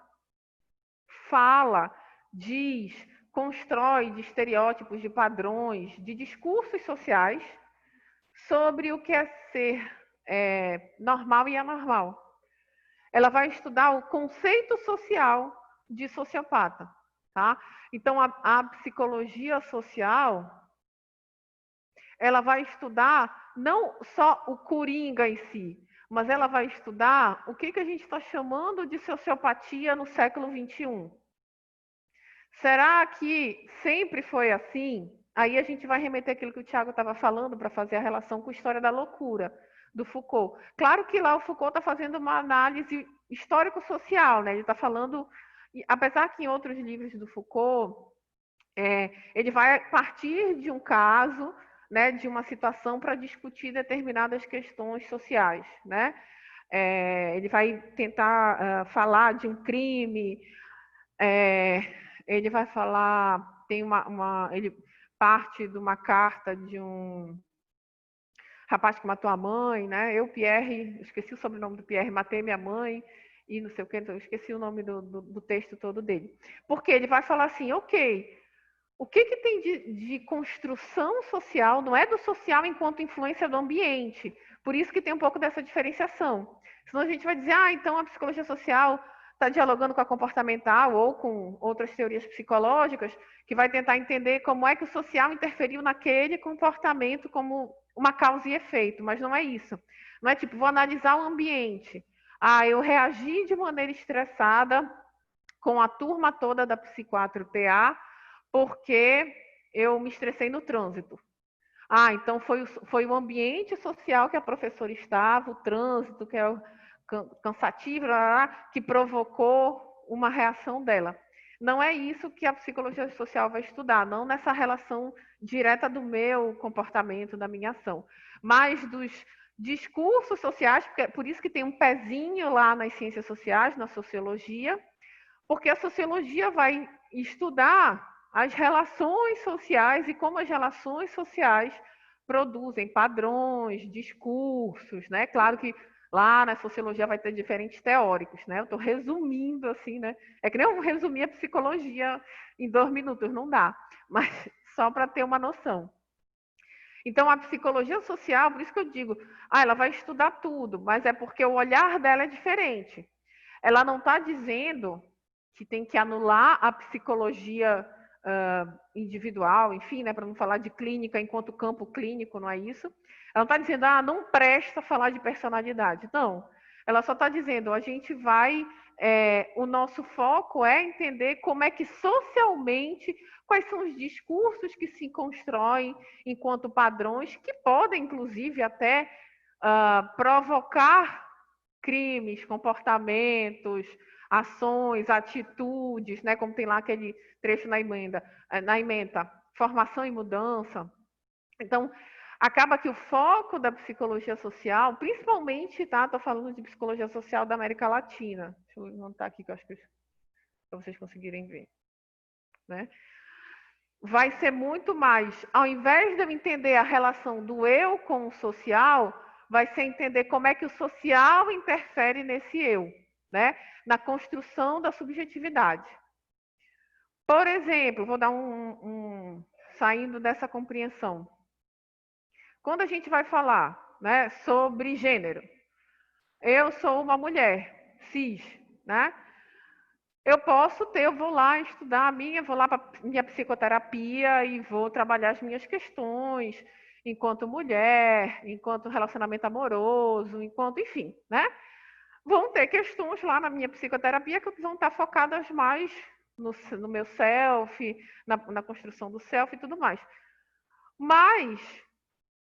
fala, diz, constrói de estereótipos, de padrões, de discursos sociais sobre o que é ser normal e anormal. Ela vai estudar o conceito social de sociopata, tá? Então, a psicologia social, ela vai estudar não só o Coringa em si, mas ela vai estudar o que a gente está chamando de sociopatia no século XXI. Será que sempre foi assim? Aí a gente vai remeter aquilo que o Tiago estava falando para fazer a relação com a história da loucura do Foucault. Claro que lá o Foucault está fazendo uma análise histórico-social, né? Ele está falando, apesar que em outros livros do Foucault, ele vai partir de um caso, né, de uma situação para discutir determinadas questões sociais, né? Ele vai tentar falar de um crime, ele vai falar, tem ele parte de uma carta de um rapaz que matou a mãe, né? Pierre, esqueci o sobrenome do Pierre, matei minha mãe e não sei o que, então eu esqueci o nome do texto todo dele. Porque ele vai falar assim, ok, o que tem de construção social, não é do social enquanto influência do ambiente, por isso que tem um pouco dessa diferenciação. Senão a gente vai dizer, então a psicologia social está dialogando com a comportamental ou com outras teorias psicológicas, que vai tentar entender como é que o social interferiu naquele comportamento como uma causa e efeito, mas não é isso. Não é tipo, vou analisar o ambiente. Eu reagi de maneira estressada com a turma toda da Psi4PA porque eu me estressei no trânsito. Então foi o ambiente social que a professora estava, o trânsito, que é cansativo, que provocou uma reação dela. Não é isso que a psicologia social vai estudar, não nessa relação direta do meu comportamento, da minha ação, mas dos discursos sociais, por isso que tem um pezinho lá nas ciências sociais, na sociologia, porque a sociologia vai estudar as relações sociais e como as relações sociais produzem padrões, discursos, né? Claro que lá na sociologia vai ter diferentes teóricos, né? Eu estou resumindo assim, né? É que nem eu resumir a psicologia em 2 minutos, não dá, mas só para ter uma noção. Então, a psicologia social, por isso que eu digo, ela vai estudar tudo, mas é porque o olhar dela é diferente. Ela não está dizendo que tem que anular a psicologia individual, enfim, né, para não falar de clínica enquanto campo clínico, não é isso. Ela não está dizendo, não presta falar de personalidade. Não. Ela só está dizendo, a gente vai o nosso foco é entender como é que socialmente, quais são os discursos que se constroem enquanto padrões, que podem, inclusive, até provocar crimes, comportamentos, ações, atitudes, né? Como tem lá aquele trecho na emenda, formação e mudança. Então, acaba que o foco da psicologia social, principalmente, tá? Estou falando de psicologia social da América Latina. Deixa eu levantar aqui, que eu acho que para vocês conseguirem ver, né? Vai ser muito mais, ao invés de eu entender a relação do eu com o social, vai ser entender como é que o social interfere nesse eu, né? Na construção da subjetividade. Por exemplo, vou dar saindo dessa compreensão. Quando a gente vai falar, né, sobre gênero, eu sou uma mulher cis, né? Eu vou lá estudar vou lá para minha psicoterapia e vou trabalhar as minhas questões enquanto mulher, enquanto relacionamento amoroso, enfim, né? Vão ter questões lá na minha psicoterapia que vão estar focadas mais no meu self, na construção do self e tudo mais. Mas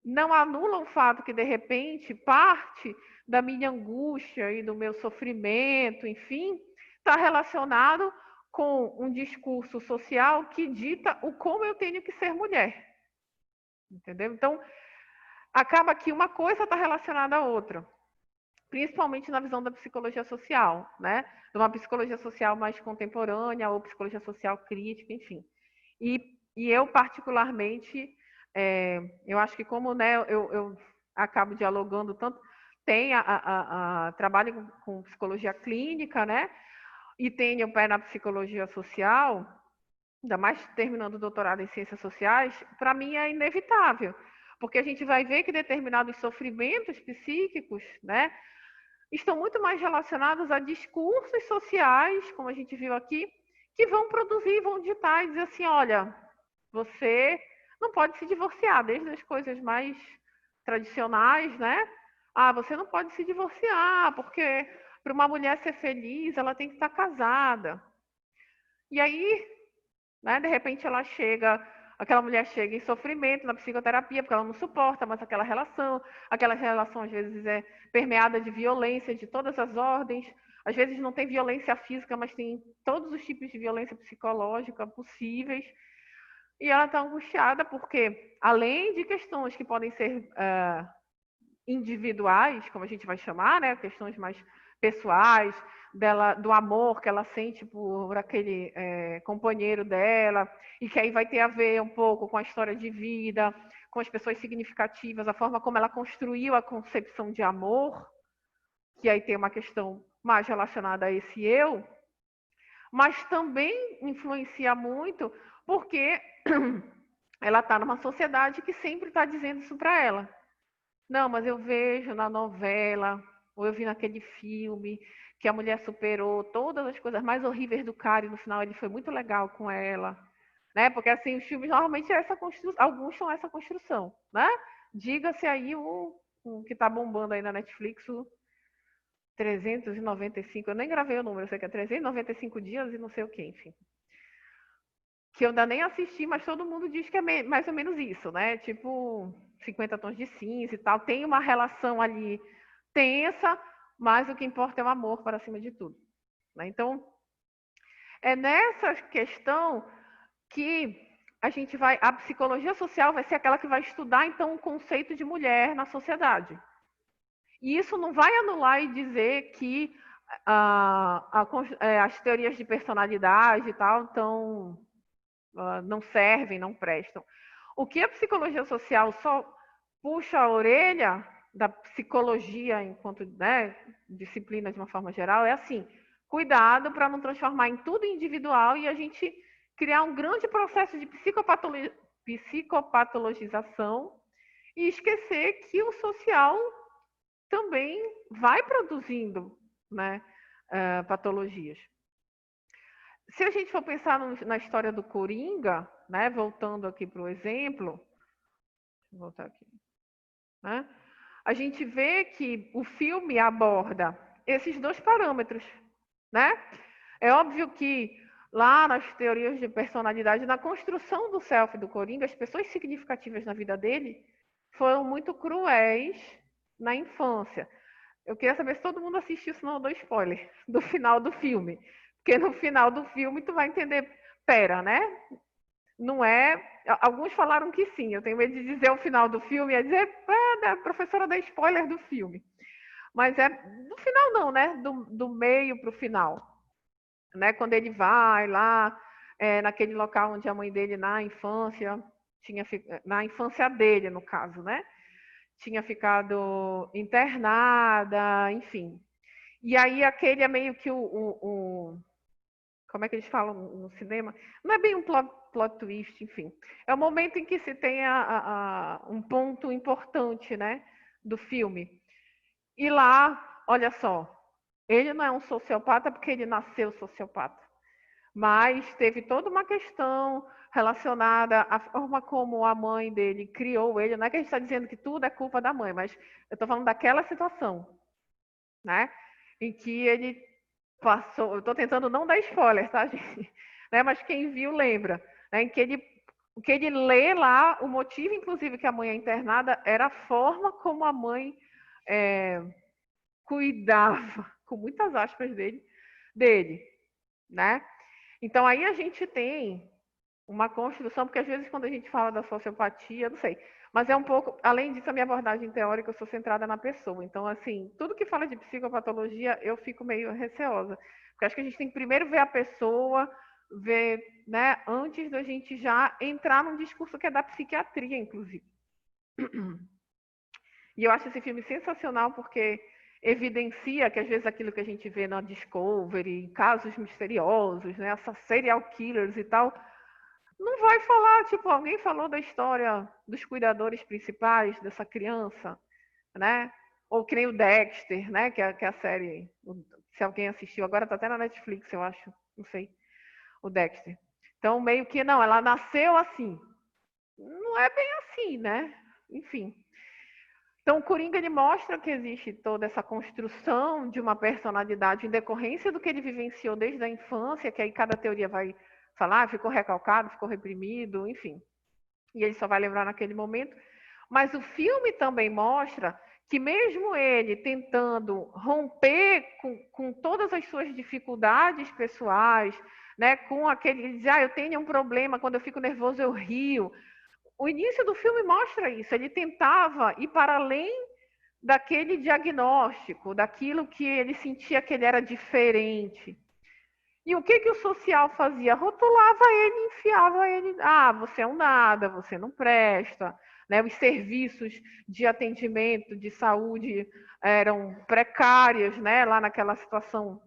não anula o fato que, de repente, parte da minha angústia e do meu sofrimento, enfim, está relacionado com um discurso social que dita o como eu tenho que ser mulher. Entendeu? Então, acaba que uma coisa está relacionada à outra, principalmente na visão da psicologia social, né? De uma psicologia social mais contemporânea ou psicologia social crítica, enfim. E eu, particularmente, eu acho que como, né, eu acabo dialogando tanto, trabalho com psicologia clínica, né? E tenho o pé na psicologia social, ainda mais terminando o doutorado em ciências sociais, para mim é inevitável, porque a gente vai ver que determinados sofrimentos psíquicos, né, estão muito mais relacionados a discursos sociais, como a gente viu aqui, que vão produzir, vão ditar e dizer assim, olha, você não pode se divorciar, desde as coisas mais tradicionais, né? Ah, você não pode se divorciar, porque para uma mulher ser feliz, ela tem que estar casada. E aí, né, de repente aquela mulher chega em sofrimento na psicoterapia, porque ela não suporta mais aquela relação às vezes é permeada de violência de todas as ordens, às vezes não tem violência física, mas tem todos os tipos de violência psicológica possíveis, e ela está angustiada porque, além de questões que podem ser individuais, como a gente vai chamar, né, questões mais pessoais, do amor que ela sente por aquele companheiro dela, e que aí vai ter a ver um pouco com a história de vida, com as pessoas significativas, a forma como ela construiu a concepção de amor, que aí tem uma questão mais relacionada a esse eu, mas também influencia muito porque ela está numa sociedade que sempre está dizendo isso para ela. Não, mas eu vejo na novela, ou eu vi naquele filme, que a mulher superou todas as coisas mais horríveis do cara e no final ele foi muito legal com ela. Né? Porque assim, os filmes normalmente é essa construção, alguns são essa construção. Né? Diga-se aí o que está bombando aí na Netflix, o 395, eu nem gravei o número, eu sei que é 395 dias e não sei o que, enfim. Que eu ainda nem assisti, mas todo mundo diz que é mais ou menos isso, né? Tipo, 50 tons de cinza e tal. Tem uma relação ali tensa, mas o que importa é o amor para cima de tudo. Né? Então, é nessa questão que a psicologia social vai ser aquela que vai estudar, então, o conceito de mulher na sociedade. E isso não vai anular e dizer que as teorias de personalidade e tal não servem, não prestam. O que a psicologia social só puxa a orelha da psicologia enquanto, né, disciplina de uma forma geral é assim, cuidado para não transformar em tudo individual e a gente criar um grande processo de psicopatologização e esquecer que o social também vai produzindo, né, patologias. Se a gente for pensar na história do Coringa, né, voltando aqui para o exemplo, deixa eu voltar aqui, né, a gente vê que o filme aborda esses dois parâmetros, né? É óbvio que lá nas teorias de personalidade, na construção do self do Coringa, as pessoas significativas na vida dele foram muito cruéis na infância. Eu queria saber se todo mundo assistiu, senão eu dou spoiler, do final do filme. Porque no final do filme tu vai entender, pera, né? Não é... Alguns falaram que sim, eu tenho medo de dizer o final do filme, é dizer, a professora dá spoiler do filme. Mas é do final não, né? Do meio para o final. Né? Quando ele vai lá, naquele local onde a mãe dele, na infância dele, no caso, né? Tinha ficado internada, enfim. E aí aquele é meio que como é que eles falam no cinema? Não é bem um plot twist, enfim. É o momento em que se tem um ponto importante, né, do filme. E lá, olha só, ele não é um sociopata porque ele nasceu sociopata. Mas teve toda uma questão relacionada à forma como a mãe dele criou ele. Não é que a gente está dizendo que tudo é culpa da mãe, mas eu estou falando daquela situação, né? Em que ele passou... Eu estou tentando não dar spoiler, tá, gente? Né? Mas quem viu lembra. Né? Em que ele lê lá, o motivo, inclusive, que a mãe é internada, era a forma como a mãe cuidava, com muitas aspas dele, né? Então, aí a gente tem uma construção, porque às vezes quando a gente fala da sociopatia, não sei, mas é um pouco, além disso, a minha abordagem teórica, eu sou centrada na pessoa. Então, assim, tudo que fala de psicopatologia, eu fico meio receosa. Porque acho que a gente tem que primeiro ver a pessoa, ver, né, antes da gente já entrar num discurso que é da psiquiatria, inclusive. E eu acho esse filme sensacional porque evidencia que, às vezes, aquilo que a gente vê na Discovery, casos misteriosos, né, essas serial killers e tal, não vai falar, tipo, alguém falou da história dos cuidadores principais dessa criança, né? Ou que nem o Dexter, né, que é a série, se alguém assistiu, agora tá até na Netflix, eu acho, não sei, o Dexter. Então, meio que, não, ela nasceu assim. Não é bem assim, né? Enfim. Então, o Coringa, ele mostra que existe toda essa construção de uma personalidade em decorrência do que ele vivenciou desde a infância, que aí cada teoria vai falar, ficou recalcado, ficou reprimido, enfim. E ele só vai lembrar naquele momento. Mas o filme também mostra que mesmo ele tentando romper com todas as suas dificuldades pessoais, né, com aquele, ele diz, eu tenho um problema, quando eu fico nervoso eu rio. O início do filme mostra isso, ele tentava ir para além daquele diagnóstico, daquilo que ele sentia que ele era diferente. E o que o social fazia? Rotulava ele, enfiava ele, você é um nada, você não presta, né? Os serviços de atendimento, de saúde eram precários, né? Lá naquela situação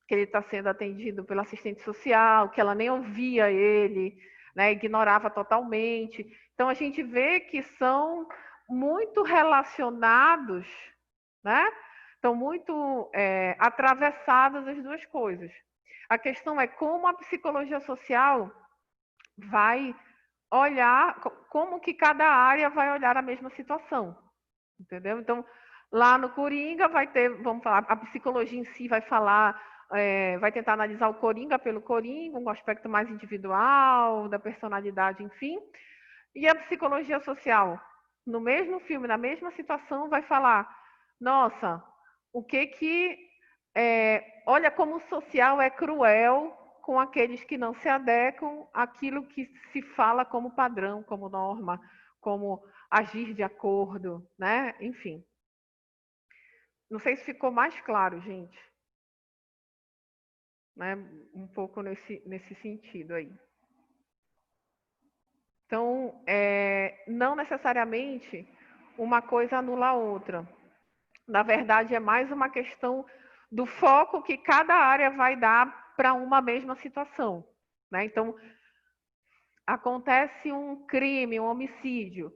que ele está sendo atendido pela assistente social, que ela nem ouvia ele, né? Ignorava totalmente. Então, a gente vê que são muito relacionados, né? Estão muito atravessadas as duas coisas. A questão é como a psicologia social vai olhar, como que cada área vai olhar a mesma situação, entendeu? Então, lá no Coringa vai ter, vamos falar, a psicologia em si vai falar, vai tentar analisar o Coringa pelo Coringa, um aspecto mais individual, da personalidade, enfim. E a psicologia social, no mesmo filme, na mesma situação, vai falar, nossa, o que olha como o social é cruel com aqueles que não se adequam àquilo que se fala como padrão, como norma, como agir de acordo, né? Enfim. Não sei se ficou mais claro, gente. Né? Um pouco nesse sentido aí. Então, não necessariamente uma coisa anula a outra. Na verdade, é mais uma questão do foco que cada área vai dar para uma mesma situação, né? Então, acontece um crime, um homicídio.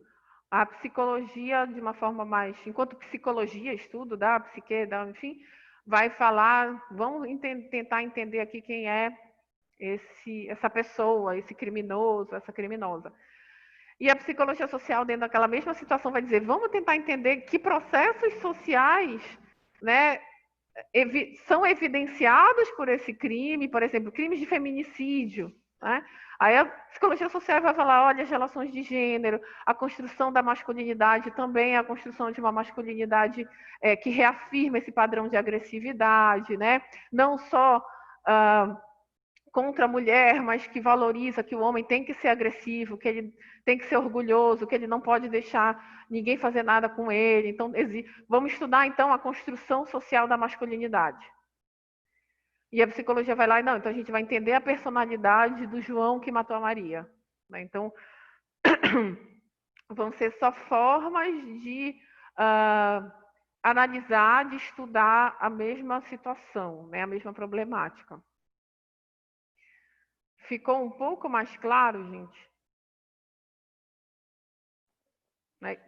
A psicologia, de uma forma mais... Enquanto psicologia, estudo da psique, enfim, vai falar... Vamos tentar entender aqui quem é essa pessoa, esse criminoso, essa criminosa. E a psicologia social, dentro daquela mesma situação, vai dizer, vamos tentar entender que processos sociais, né, são evidenciados por esse crime, por exemplo, crimes de feminicídio, né? Aí a psicologia social vai falar, olha, as relações de gênero, a construção da masculinidade também é a construção de uma masculinidade que reafirma esse padrão de agressividade, né? Não só contra a mulher, mas que valoriza que o homem tem que ser agressivo, que ele tem que ser orgulhoso, que ele não pode deixar ninguém fazer nada com ele. Então, vamos estudar, então, a construção social da masculinidade. E a psicologia vai lá e, não, então a gente vai entender a personalidade do João que matou a Maria. Então, vão ser só formas de analisar, de estudar a mesma situação, né, a mesma problemática. Ficou um pouco mais claro, gente? Né?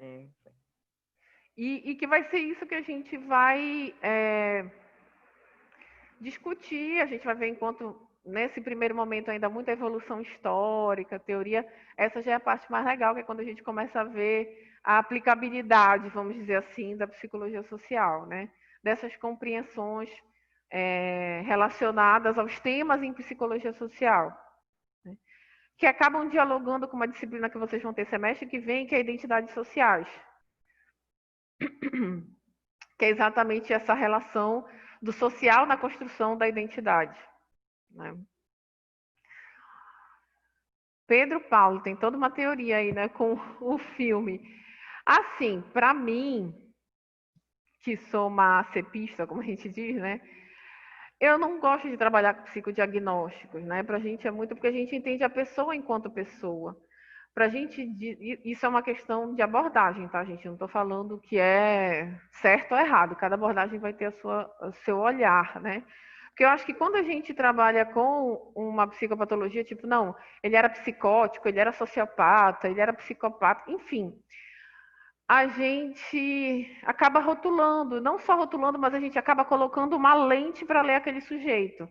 E que vai ser isso que a gente vai discutir, a gente vai ver enquanto, nesse primeiro momento, ainda muita evolução histórica, teoria, essa já é a parte mais legal, que é quando a gente começa a ver a aplicabilidade, vamos dizer assim, da psicologia social, né? Dessas compreensões relacionadas aos temas em psicologia social, né? Que acabam dialogando com uma disciplina que vocês vão ter semestre que vem, que é identidades sociais. Que é exatamente essa relação do social na construção da identidade, né? Pedro Paulo tem toda uma teoria aí, né, com o filme. Assim, para mim, que sou uma cepista, como a gente diz, né, eu não gosto de trabalhar com psicodiagnósticos, né? Para a gente é muito porque a gente entende a pessoa enquanto pessoa. Para a gente, isso é uma questão de abordagem, tá, gente? Eu não estou falando que é certo ou errado. Cada abordagem vai ter o seu olhar, né? Porque eu acho que quando a gente trabalha com uma psicopatologia, tipo, não, ele era psicótico, ele era sociopata, ele era psicopata, enfim, a gente acaba rotulando, não só rotulando, mas a gente acaba colocando uma lente para ler aquele sujeito.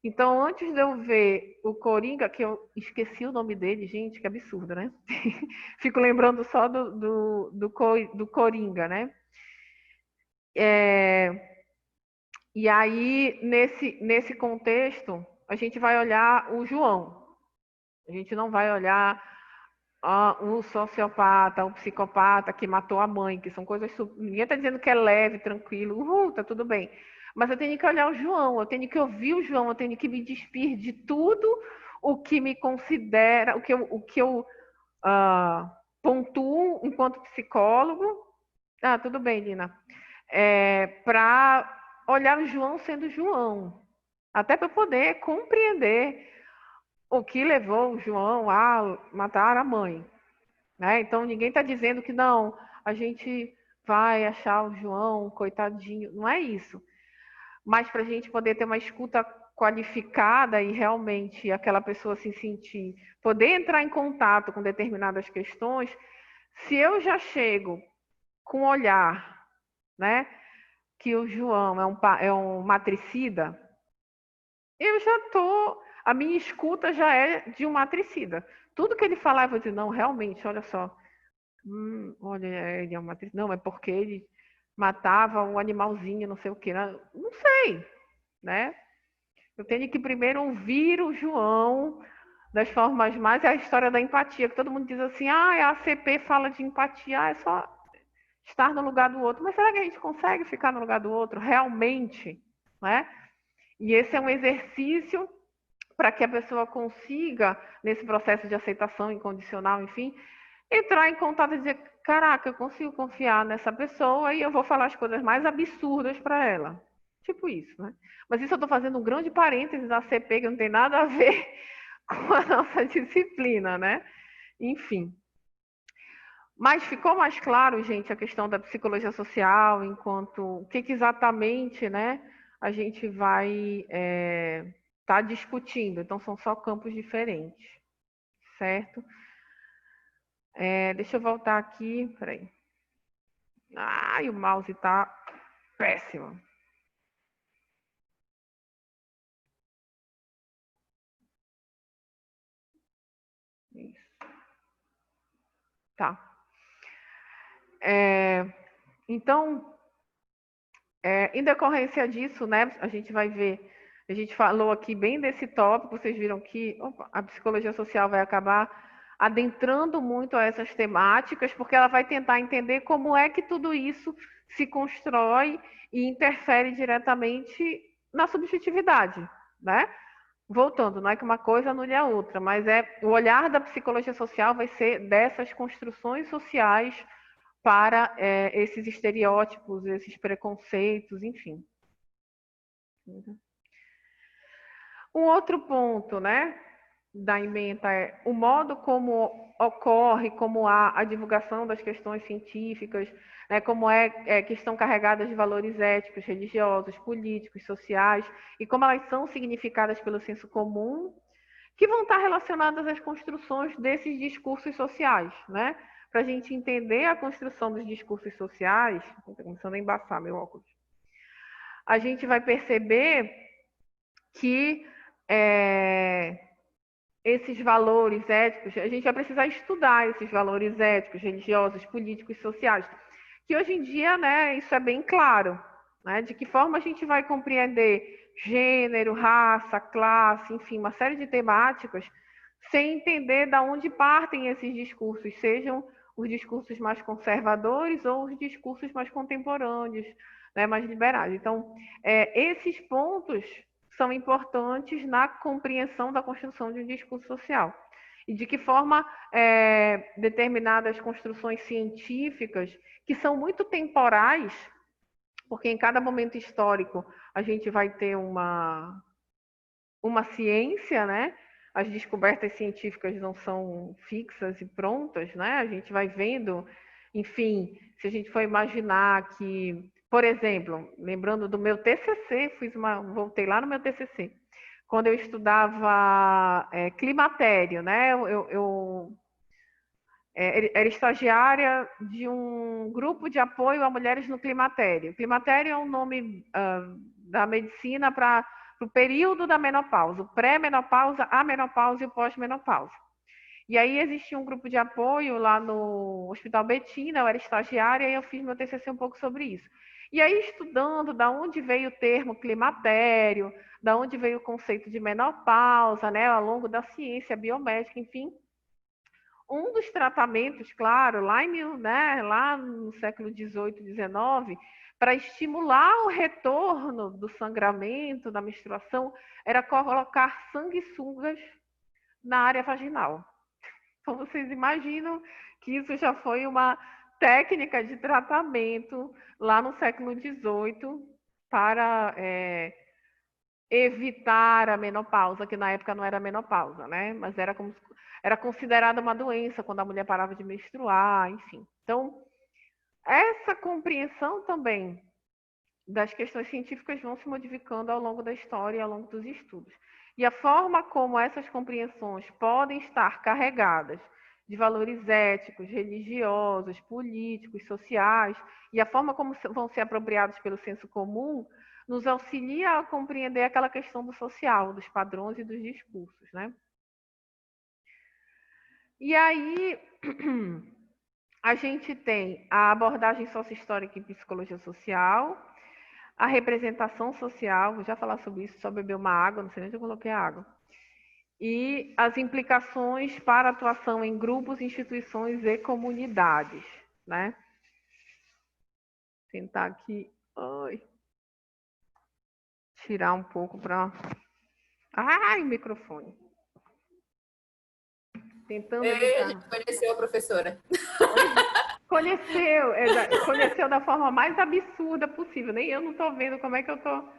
Então, antes de eu ver o Coringa, que eu esqueci o nome dele, gente, que absurdo, né? Fico lembrando só do Coringa, né? E aí, nesse contexto, a gente vai olhar o João. A gente não vai olhar o sociopata, o psicopata que matou a mãe, que são coisas... Ninguém está dizendo que é leve, tranquilo, tá tudo bem. Mas eu tenho que olhar o João, eu tenho que ouvir o João, eu tenho que me despir de tudo o que me considera, o que eu pontuo enquanto psicólogo. Ah, tudo bem, Lina. Para olhar o João sendo João. Até para poder compreender o que levou o João a matar a mãe. Né? Então, ninguém está dizendo que não, a gente vai achar o João, coitadinho. Não é isso. Mas para a gente poder ter uma escuta qualificada e realmente aquela pessoa se sentir, poder entrar em contato com determinadas questões, se eu já chego com o olhar, né, que o João é um matricida, eu já estou... A minha escuta já é de um matricida. Tudo que ele falar, eu vou dizer, não, realmente, olha só. Olha, ele é um matricida. Não, é porque ele matava um animalzinho, não sei o quê. Não sei, né? Eu tenho que primeiro ouvir o João das formas mais... É a história da empatia, que todo mundo diz assim, a ACP fala de empatia, é só estar no lugar do outro. Mas será que a gente consegue ficar no lugar do outro realmente? Né? E esse é um exercício para que a pessoa consiga, nesse processo de aceitação incondicional, enfim, entrar em contato e dizer, caraca, eu consigo confiar nessa pessoa e eu vou falar as coisas mais absurdas para ela. Tipo isso, né? Mas isso eu estou fazendo um grande parênteses da CP, que não tem nada a ver com a nossa disciplina, né? Enfim. Mas ficou mais claro, gente, a questão da psicologia social, enquanto o que exatamente, né, a gente vai tá discutindo. Então, são só campos diferentes, certo? Deixa eu voltar aqui, peraí. Ai, o mouse tá péssimo. Isso. Tá. Então, Em decorrência disso, né, a gente vai ver, a gente falou aqui bem desse tópico, vocês viram que a psicologia social vai acabar adentrando muito a essas temáticas, porque ela vai tentar entender como é que tudo isso se constrói e interfere diretamente na subjetividade, né? Voltando, não é que uma coisa anule a outra, mas o olhar da psicologia social vai ser dessas construções sociais para esses estereótipos, esses preconceitos, enfim. Um outro ponto, né, da ementa é o modo como ocorre, como há a divulgação das questões científicas, né, como que estão carregadas de valores éticos, religiosos, políticos, sociais, e como elas são significadas pelo senso comum, que vão estar relacionadas às construções desses discursos sociais, né? Para a gente entender a construção dos discursos sociais, estou começando a embaçar meu óculos, a gente vai perceber que esses valores éticos, a gente vai precisar estudar esses valores éticos, religiosos, políticos, sociais, que hoje em dia, né, isso é bem claro, né, de que forma a gente vai compreender gênero, raça, classe, enfim, uma série de temáticas, sem entender de onde partem esses discursos, sejam os discursos mais conservadores ou os discursos mais contemporâneos, né, mais liberais. Então, esses pontos são importantes na compreensão da construção de um discurso social. E de que forma determinadas construções científicas, que são muito temporais, porque em cada momento histórico a gente vai ter uma ciência, né? As descobertas científicas não são fixas e prontas, né? A gente vai vendo, enfim, se a gente for imaginar que, por exemplo, lembrando do meu TCC, voltei lá no meu TCC, quando eu estudava climatério, né? Eu era estagiária de um grupo de apoio a mulheres no climatério. Climatério é um nome da medicina para o período da menopausa, o pré-menopausa, a menopausa e o pós-menopausa. E aí existia um grupo de apoio lá no Hospital Betina, eu era estagiária e eu fiz meu TCC um pouco sobre isso. E aí estudando da onde veio o termo climatério, da onde veio o conceito de menopausa, né, ao longo da ciência biomédica, enfim. Um dos tratamentos, claro, lá no século XVIII, XIX, para estimular o retorno do sangramento, da menstruação, era colocar sanguessugas na área vaginal. Então, vocês imaginam que isso já foi uma técnica de tratamento lá no século XVIII para evitar a menopausa, que na época não era menopausa, né? Mas era considerada uma doença quando a mulher parava de menstruar, enfim. Então, essa compreensão também das questões científicas vão se modificando ao longo da história e ao longo dos estudos. E a forma como essas compreensões podem estar carregadas de valores éticos, religiosos, políticos, sociais, e a forma como vão ser apropriados pelo senso comum, nos auxilia a compreender aquela questão do social, dos padrões e dos discursos, né? E aí, a gente tem a abordagem sócio-histórica em psicologia social, a representação social, vou já falar sobre isso, só beber uma água, não sei nem onde eu coloquei a água, e as implicações para atuação em grupos, instituições e comunidades, né? Tentar aqui, tirar um pouco para... Ai, o microfone. Tentando evitar. A gente conheceu a professora. Conheceu da forma mais absurda possível. Nem eu não estou vendo como é que eu estou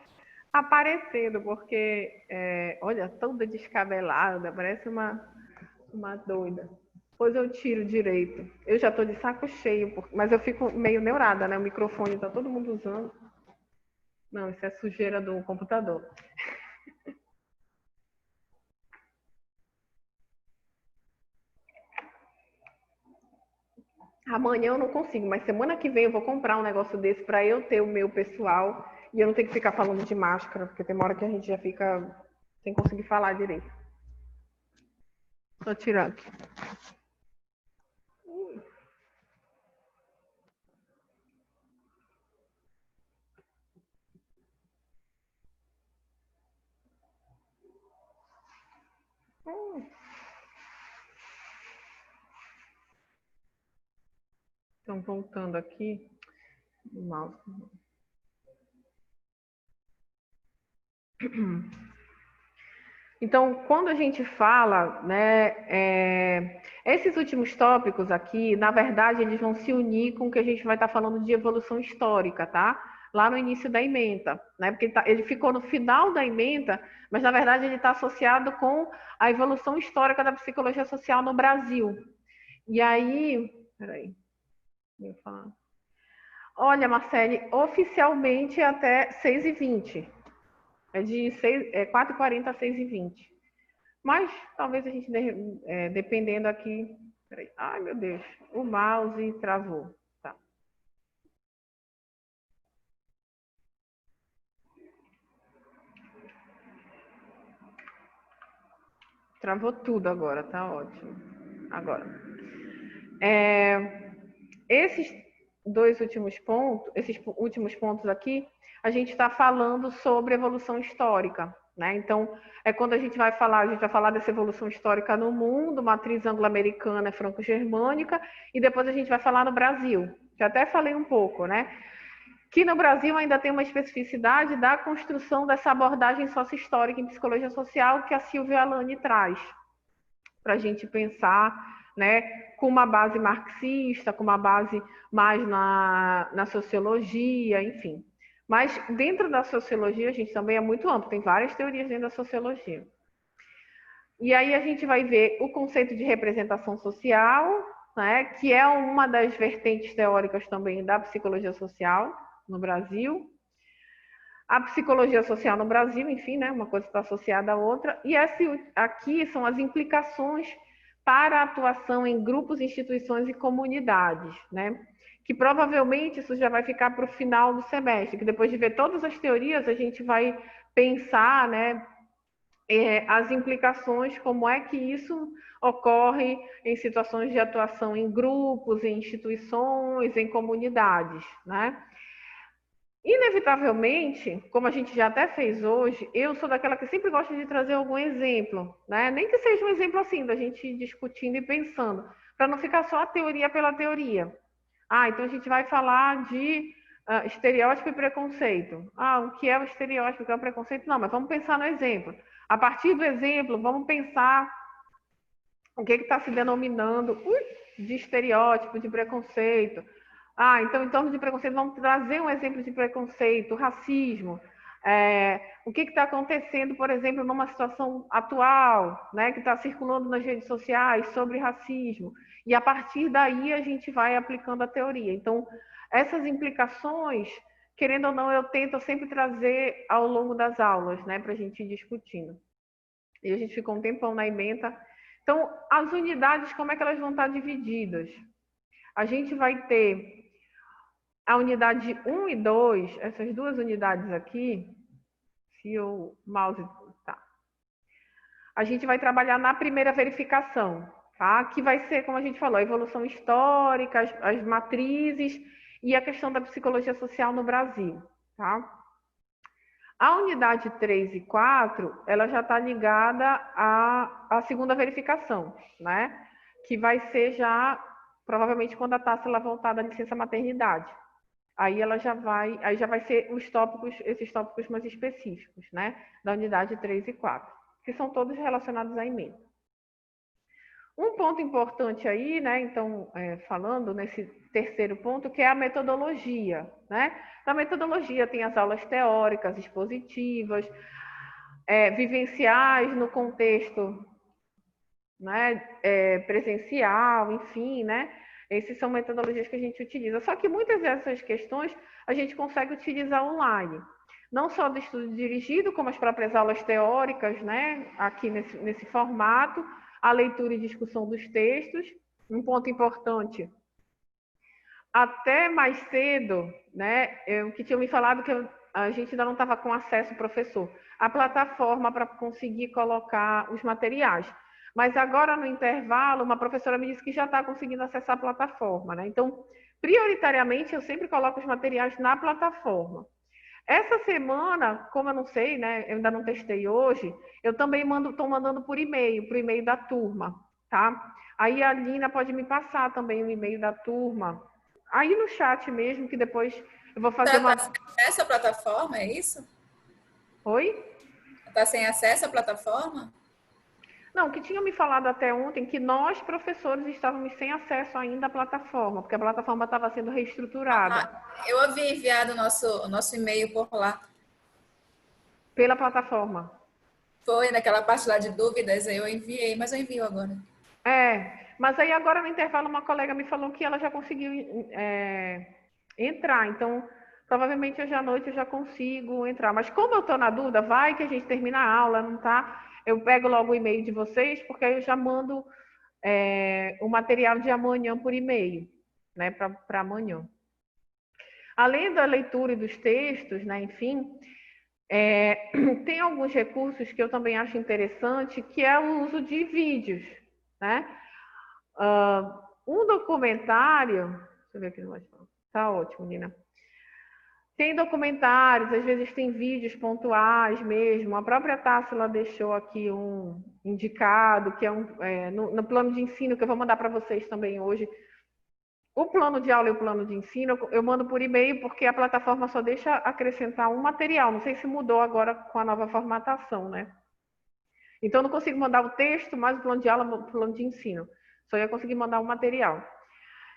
aparecendo, porque, olha, toda descabelada, parece uma doida. Depois eu tiro direito. Eu já estou de saco cheio, mas eu fico meio neurada, né? O microfone está todo mundo usando. Não, isso é sujeira do computador. Amanhã eu não consigo, mas semana que vem eu vou comprar um negócio desse para eu ter o meu pessoal e eu não ter que ficar falando de máscara, porque tem uma hora que a gente já fica sem conseguir falar direito. Vou tirar aqui. Então, voltando aqui, o mouse. Então, quando a gente fala, né, esses últimos tópicos aqui, na verdade, eles vão se unir com o que a gente vai estar falando de evolução histórica, tá? Lá no início da ementa, né? Porque ele ficou no final da ementa, mas na verdade ele está associado com a evolução histórica da psicologia social no Brasil. E aí, peraí, deixa eu falar. Olha, Marcele, oficialmente é até 6h20. É de 4h40 a 6h20. Mas talvez a gente, dependendo aqui... Peraí. Ai, meu Deus. O mouse travou. Tá. Travou tudo agora, tá ótimo. Agora. Esses últimos pontos aqui, a gente está falando sobre evolução histórica, né? Então, quando a gente vai falar dessa evolução histórica no mundo, matriz anglo-americana, franco-germânica, e depois a gente vai falar no Brasil. Já até falei um pouco, né? Que no Brasil ainda tem uma especificidade da construção dessa abordagem sócio-histórica em psicologia social que a Silvia Alani traz, para a gente pensar, né, com uma base marxista, com uma base mais na sociologia, enfim. Mas dentro da sociologia, a gente também é muito amplo, tem várias teorias dentro da sociologia. E aí a gente vai ver o conceito de representação social, né, que é uma das vertentes teóricas também da psicologia social no Brasil. A psicologia social no Brasil, enfim, né, uma coisa está associada à outra. E aqui são as implicações para a atuação em grupos, instituições e comunidades, né? Que provavelmente isso já vai ficar para o final do semestre, que depois de ver todas as teorias, a gente vai pensar, né, as implicações, como é que isso ocorre em situações de atuação em grupos, em instituições, em comunidades, né? Inevitavelmente, como a gente já até fez hoje, eu sou daquela que sempre gosta de trazer algum exemplo, né? Nem que seja um exemplo assim, da gente discutindo e pensando, para não ficar só a teoria pela teoria. Então a gente vai falar de estereótipo e preconceito. O que é o estereótipo, o que é o preconceito? Não, mas vamos pensar no exemplo. A partir do exemplo, vamos pensar o que está se denominando de estereótipo, de preconceito. Então, em torno de preconceito, vamos trazer um exemplo de preconceito, racismo. O que está acontecendo, por exemplo, numa situação atual, né, que está circulando nas redes sociais sobre racismo. E a partir daí a gente vai aplicando a teoria. Então, essas implicações, querendo ou não, eu tento sempre trazer ao longo das aulas, né, para a gente ir discutindo. E a gente ficou um tempão na ementa. Então, as unidades, como é que elas vão estar divididas? A gente vai ter a unidade 1 e 2, essas duas unidades aqui, se o mouse... Tá. A gente vai trabalhar na primeira verificação, tá? Que vai ser, como a gente falou, a evolução histórica, as matrizes e a questão da psicologia social no Brasil, tá? A unidade 3 e 4, ela já está ligada à segunda verificação, né? Que vai ser já, provavelmente, quando a taça ela voltar da licença maternidade. Aí já vai ser esses tópicos mais específicos, né? Da unidade 3 e 4, que são todos relacionados à ementa. Um ponto importante aí, né? Então, falando nesse terceiro ponto, que é a metodologia, né? Na metodologia tem as aulas teóricas, expositivas, vivenciais no contexto, né, presencial, enfim, né? Essas são metodologias que a gente utiliza. Só que muitas dessas questões a gente consegue utilizar online. Não só do estudo dirigido, como as próprias aulas teóricas, né? Aqui nesse formato, a leitura e discussão dos textos. Um ponto importante, até mais cedo, né? O que tinham me falado que a gente ainda não estava com acesso ao professor, a plataforma para conseguir colocar os materiais. Mas agora, no intervalo, uma professora me disse que já está conseguindo acessar a plataforma, né? Então, prioritariamente, eu sempre coloco os materiais na plataforma. Essa semana, como eu não sei, né? Eu ainda não testei hoje, eu também estou mandando por e-mail da turma, tá? Aí a Lina pode me passar também o e-mail da turma aí no chat mesmo, que depois eu vou fazer Tá sem acesso à plataforma, é isso? Oi? Tá sem acesso à plataforma? Não, que tinham me falado até ontem que nós, professores, estávamos sem acesso ainda à plataforma, porque a plataforma estava sendo reestruturada. Eu havia enviado o nosso e-mail por lá. Pela plataforma. Foi naquela parte lá de dúvidas, eu enviei, mas eu envio agora. Mas aí agora no intervalo uma colega me falou que ela já conseguiu entrar, então provavelmente hoje à noite eu já consigo entrar. Mas como eu estou na dúvida, vai que a gente termina a aula, não tá? Eu pego logo o e-mail de vocês, porque aí eu já mando o material de amanhã por e-mail, né, para amanhã. Além da leitura e dos textos, né, enfim, tem alguns recursos que eu também acho interessante, que é o uso de vídeos, né? Um documentário, deixa eu ver aqui no WhatsApp. Tá ótimo, Nina. Tem documentários, às vezes tem vídeos pontuais mesmo. A própria Tássila deixou aqui um indicado, que é no plano de ensino, que eu vou mandar para vocês também hoje. O plano de aula e o plano de ensino, eu mando por e-mail, porque a plataforma só deixa acrescentar um material. Não sei se mudou agora com a nova formatação, né? Então, eu não consigo mandar o texto, mais o plano de aula, o plano de ensino. Só ia conseguir mandar o material.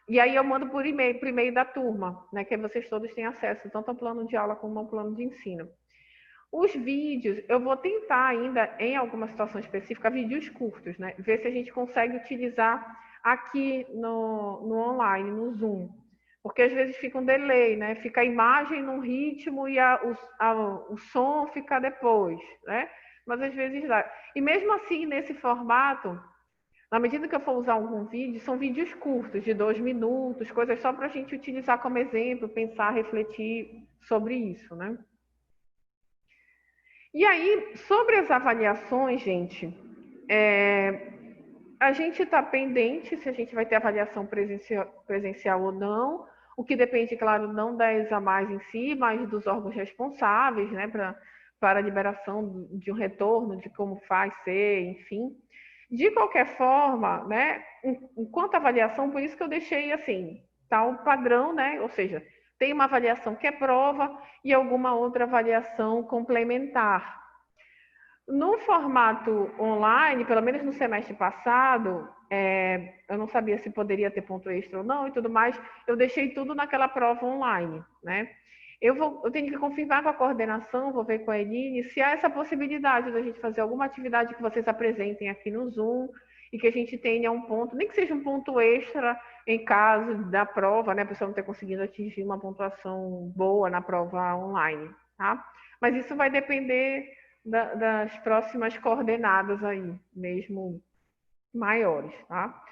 E aí eu mando por e-mail da turma, né, que vocês todos têm acesso, tanto ao plano de aula como ao plano de ensino. Os vídeos, eu vou tentar ainda, em alguma situação específica, vídeos curtos, né? Ver se a gente consegue utilizar aqui no online, no Zoom. Porque às vezes fica um delay, né? Fica a imagem num ritmo e o som fica depois, né? Mas às vezes dá. E mesmo assim, nesse formato, na medida que eu for usar algum vídeo, são vídeos curtos, de 2 minutos, coisas só para a gente utilizar como exemplo, pensar, refletir sobre isso, né? E aí, sobre as avaliações, gente, a gente está pendente se a gente vai ter avaliação presencial ou não, o que depende, claro, não da ESAMAS em si, mas dos órgãos responsáveis, né, para a liberação de um retorno, de como faz ser, enfim. De qualquer forma, né, enquanto avaliação, por isso que eu deixei assim, tal padrão, né, ou seja, tem uma avaliação que é prova e alguma outra avaliação complementar. No formato online, pelo menos no semestre passado, eu não sabia se poderia ter ponto extra ou não e tudo mais, eu deixei tudo naquela prova online, né? Eu tenho que confirmar com a coordenação, vou ver com a Eline, se há essa possibilidade da gente fazer alguma atividade que vocês apresentem aqui no Zoom e que a gente tenha um ponto, nem que seja um ponto extra em caso da prova, né? A pessoa não ter conseguido atingir uma pontuação boa na prova online, tá? Mas isso vai depender das próximas coordenadas aí, mesmo maiores, tá?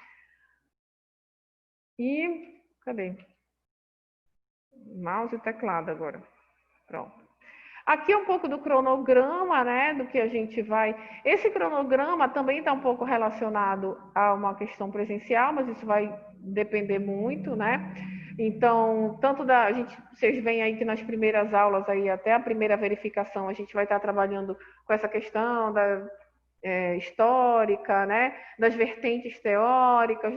E, cadê? Mouse e teclado agora. Pronto. Aqui é um pouco do cronograma, né, do que a gente vai... Esse cronograma também está um pouco relacionado a uma questão presencial, mas isso vai depender muito, né? Então, vocês veem aí que nas primeiras aulas, aí, até a primeira verificação, a gente vai estar trabalhando com essa questão histórica, né, das vertentes teóricas,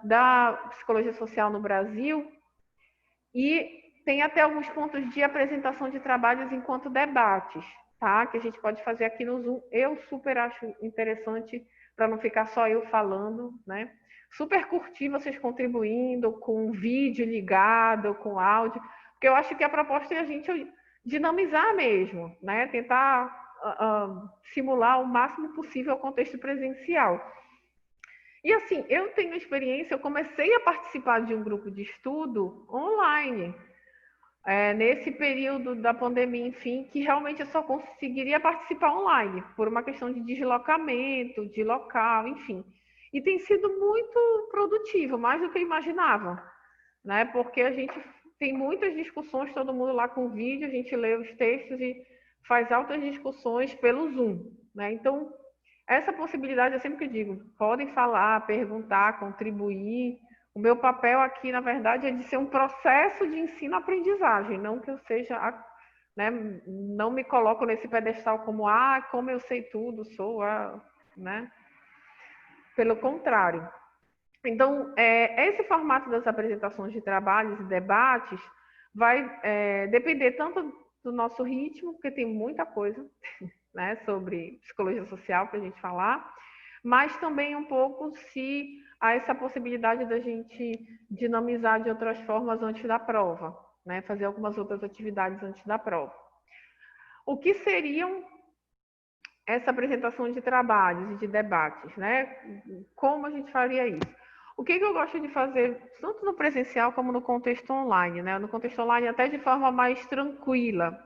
da psicologia social no Brasil, e tem até alguns pontos de apresentação de trabalhos enquanto debates, tá? Que a gente pode fazer aqui no Zoom. Eu super acho interessante, para não ficar só eu falando, né? Super curtir vocês contribuindo com vídeo ligado, com áudio, porque eu acho que a proposta é a gente dinamizar mesmo, né? Tentar simular o máximo possível o contexto presencial. E assim, eu tenho experiência, eu comecei a participar de um grupo de estudo online, nesse período da pandemia, enfim, que realmente eu só conseguiria participar online, por uma questão de deslocamento, de local, enfim. E tem sido muito produtivo, mais do que eu imaginava, né? Porque a gente tem muitas discussões, todo mundo lá com vídeo, a gente lê os textos e faz altas discussões pelo Zoom, né? Então, essa possibilidade, eu sempre digo, podem falar, perguntar, contribuir. O meu papel aqui, na verdade, é de ser um processo de ensino-aprendizagem, não que eu seja, né, não me coloco nesse pedestal como, como eu sei tudo, sou, né? Pelo contrário. Então, esse formato das apresentações de trabalhos e debates vai depender tanto do nosso ritmo, porque tem muita coisa, né, sobre psicologia social para a gente falar, mas também um pouco se há essa possibilidade da gente dinamizar de outras formas antes da prova, né, fazer algumas outras atividades antes da prova. O que seriam essa apresentação de trabalhos e de debates, né? Como a gente faria isso? O que eu gosto de fazer, tanto no presencial como no contexto online, né? No contexto online até de forma mais tranquila.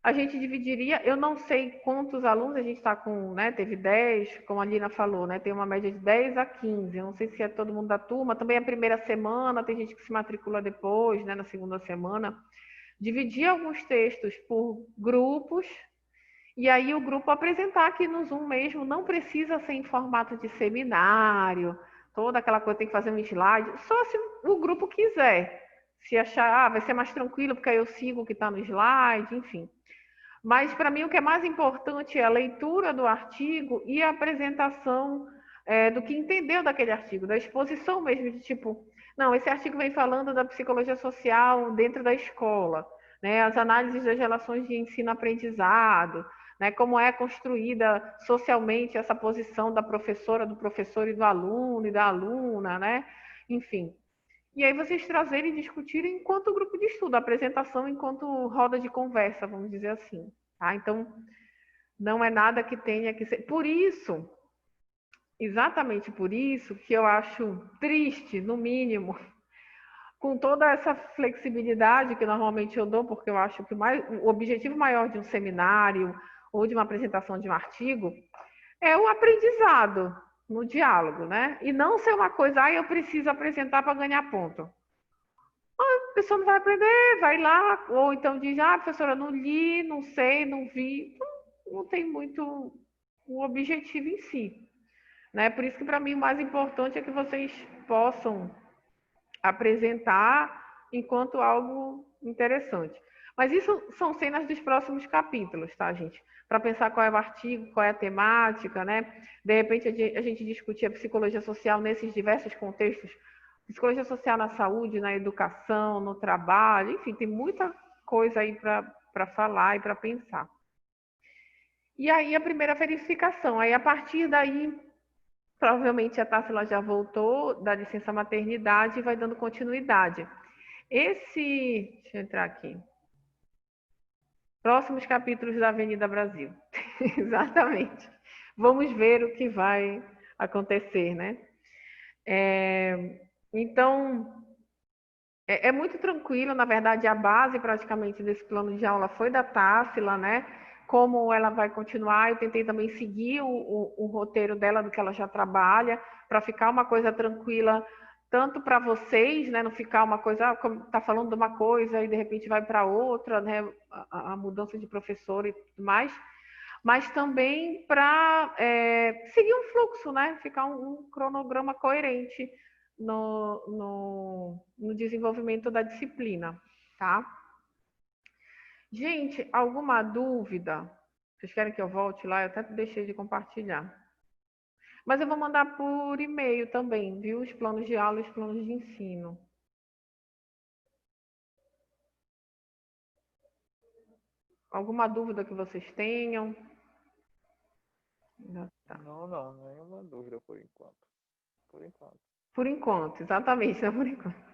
A gente dividiria, eu não sei quantos alunos, a gente está com, né, teve 10, como a Lina falou, né, tem uma média de 10 a 15, eu não sei se é todo mundo da turma, também é a primeira semana, tem gente que se matricula depois, né, na segunda semana. Dividir alguns textos por grupos, e aí o grupo apresentar aqui no Zoom mesmo, não precisa ser em formato de seminário, toda aquela coisa, tem que fazer um slide, só se o grupo quiser. Se achar, vai ser mais tranquilo, porque aí eu sigo o que está no slide, enfim. Mas, para mim, o que é mais importante é a leitura do artigo e a apresentação do que entendeu daquele artigo, da exposição mesmo, de tipo, não, esse artigo vem falando da psicologia social dentro da escola, né, as análises das relações de ensino-aprendizado, né, como é construída socialmente essa posição da professora, do professor e do aluno e da aluna, né, enfim. E aí vocês trazerem e discutirem enquanto grupo de estudo, a apresentação enquanto roda de conversa, vamos dizer assim. Tá? Então, não é nada que tenha que ser. Por isso, exatamente por isso, que eu acho triste, no mínimo, com toda essa flexibilidade que normalmente eu dou, porque eu acho que o objetivo maior de um seminário ou de uma apresentação de um artigo é o aprendizado no diálogo, né? E não ser uma coisa, eu preciso apresentar para ganhar ponto. A pessoa não vai aprender, vai lá, ou então diz, professora, não li, não sei, não vi. Não tem muito o objetivo em si. Né? Por isso que, para mim, o mais importante é que vocês possam apresentar enquanto algo interessante. Mas isso são cenas dos próximos capítulos, tá, gente? Para pensar qual é o artigo, qual é a temática, né? De repente, a gente discutir a psicologia social nesses diversos contextos. Psicologia social na saúde, na educação, no trabalho, enfim, tem muita coisa aí para falar e para pensar. E aí a primeira verificação, aí a partir daí, provavelmente a Tássila já voltou da licença maternidade e vai dando continuidade. Deixa eu entrar aqui. Próximos capítulos da Avenida Brasil. Exatamente. Vamos ver o que vai acontecer, né? Então, é muito tranquilo, na verdade, a base praticamente desse plano de aula foi da Tássila, né? Como ela vai continuar, eu tentei também seguir o roteiro dela, do que ela já trabalha, para ficar uma coisa tranquila, tanto para vocês, né? Não ficar uma coisa, como está falando de uma coisa e de repente vai para outra, né? A mudança de professor e tudo mais, mas também para seguir um fluxo, né? Ficar um cronograma coerente no desenvolvimento da disciplina, tá? Gente, alguma dúvida? Vocês querem que eu volte lá? Eu até deixei de compartilhar. Mas eu vou mandar por e-mail também, viu? Os planos de aula e os planos de ensino. Alguma dúvida que vocês tenham? Tá. Não, nenhuma dúvida por enquanto. Por enquanto. Por enquanto, exatamente, né? Por enquanto.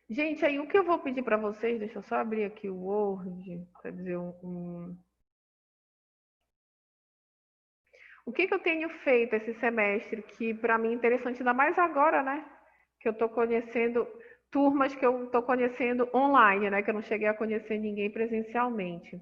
Gente, aí o que eu vou pedir para vocês, deixa eu só abrir aqui o Word, para dizer O que eu tenho feito esse semestre que para mim é interessante, ainda mais agora, né? Que eu estou conhecendo turmas que eu estou conhecendo online, né? Que eu não cheguei a conhecer ninguém presencialmente.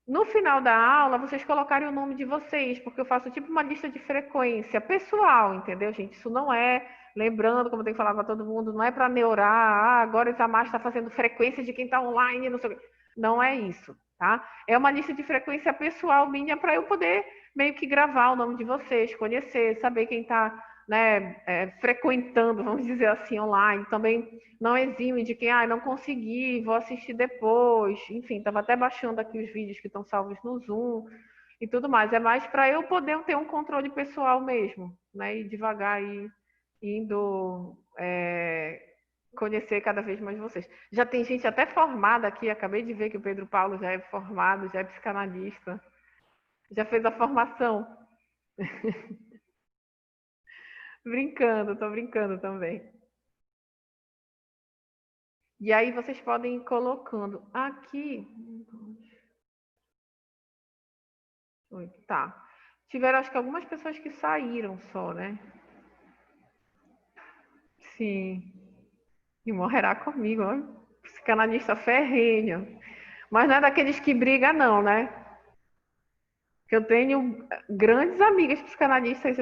No final da aula, vocês colocarem o nome de vocês, porque eu faço tipo uma lista de frequência pessoal, entendeu, gente? Isso não é, lembrando, como eu tenho que falar para todo mundo, não é para neurar, agora o Itamar está fazendo frequência de quem está online, não sei o quê. Não é isso, tá? É uma lista de frequência pessoal minha para eu poder meio que gravar o nome de vocês, conhecer, saber quem está, né, frequentando, vamos dizer assim, online. Também não exime de quem, não consegui, vou assistir depois. Enfim, estava até baixando aqui os vídeos que estão salvos no Zoom. e tudo mais. É mais para eu poder ter um controle pessoal mesmo, né? E devagar ir indo conhecer cada vez mais vocês. Já tem gente até formada aqui, acabei de ver que o Pedro Paulo já é formado, já é psicanalista, já fez a formação. Brincando, tô brincando também. E aí vocês podem ir colocando aqui. Tá. Tiveram, acho que algumas pessoas que saíram só, né? Sim. E morrerá comigo, ó. Psicanalista ferrenho. Mas não é daqueles que brigam, não, né? Que eu tenho grandes amigas psicanalistas.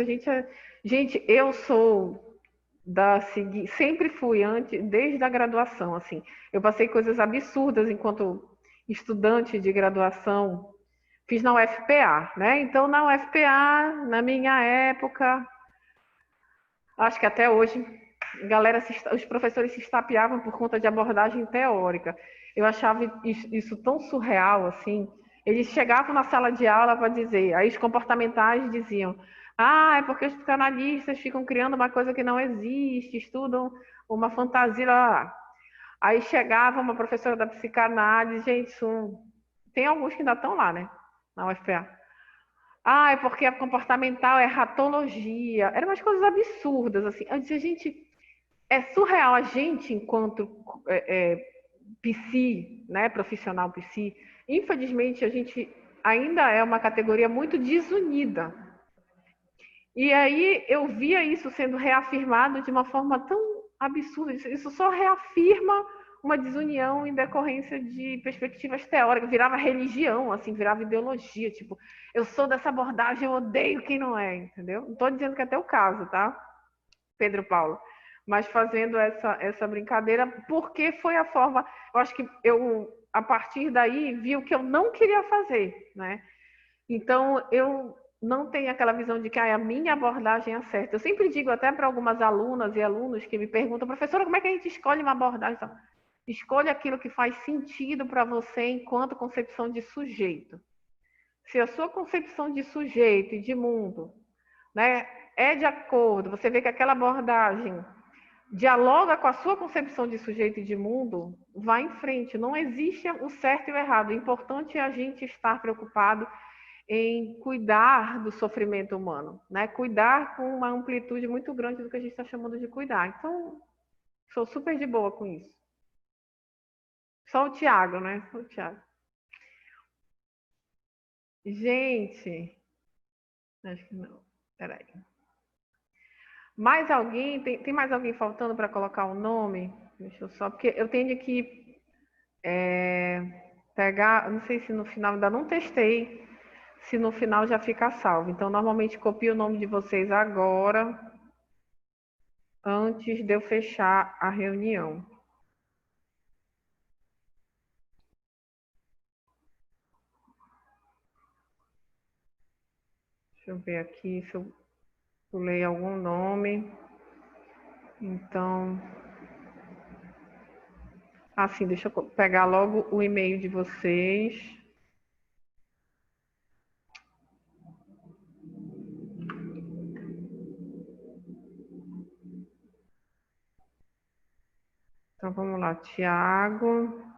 Gente, eu sou sempre fui desde a graduação, assim. Eu passei coisas absurdas enquanto estudante de graduação. Fiz na UFPA, né? Então, na UFPA, na minha época, acho que até hoje, os professores se estapeavam por conta de abordagem teórica. Eu achava isso tão surreal, assim. Eles chegavam na sala de aula para dizer, aí os comportamentais diziam, é porque os psicanalistas ficam criando uma coisa que não existe, estudam uma fantasia lá. Aí chegava uma professora da psicanálise, gente, tem alguns que ainda estão lá, né? Na UFPA. É porque a comportamental é ratologia. Eram umas coisas absurdas, assim. Eu dizia, gente, é surreal a gente, enquanto psi, né, profissional psi, infelizmente a gente ainda é uma categoria muito desunida. E aí eu via isso sendo reafirmado de uma forma tão absurda. Isso só reafirma uma desunião em decorrência de perspectivas teóricas. Virava religião, assim, virava ideologia. Tipo, eu sou dessa abordagem, eu odeio quem não é, entendeu? Não estou dizendo que é teu caso, tá, Pedro Paulo? Mas fazendo essa brincadeira, porque foi a forma... Eu acho que eu, a partir daí, vi o que eu não queria fazer, né? Então, eu não tenho aquela visão de que a minha abordagem é certa. Eu sempre digo até para algumas alunas e alunos que me perguntam, professora, como é que a gente escolhe uma abordagem? Então, escolha aquilo que faz sentido para você enquanto concepção de sujeito. Se a sua concepção de sujeito e de mundo, né, é de acordo, você vê que aquela abordagem dialoga com a sua concepção de sujeito e de mundo, vá em frente. Não existe o certo e o errado. O importante é a gente estar preocupado em cuidar do sofrimento humano, né? Cuidar com uma amplitude muito grande do que a gente está chamando de cuidar. Então, sou super de boa com isso. Só o Tiago, né? Só o Tiago. Gente, acho que não. Peraí. Mais alguém? Tem mais alguém faltando para colocar o nome? Deixa eu só, porque eu tenho que pegar, não sei se no final, ainda não testei, se no final já fica salvo. Então, normalmente copio o nome de vocês agora, antes de eu fechar a reunião. Deixa eu ver aqui se eu pulei algum nome. Então, assim, deixa eu pegar logo o e-mail de vocês. Então, vamos lá, Tiago.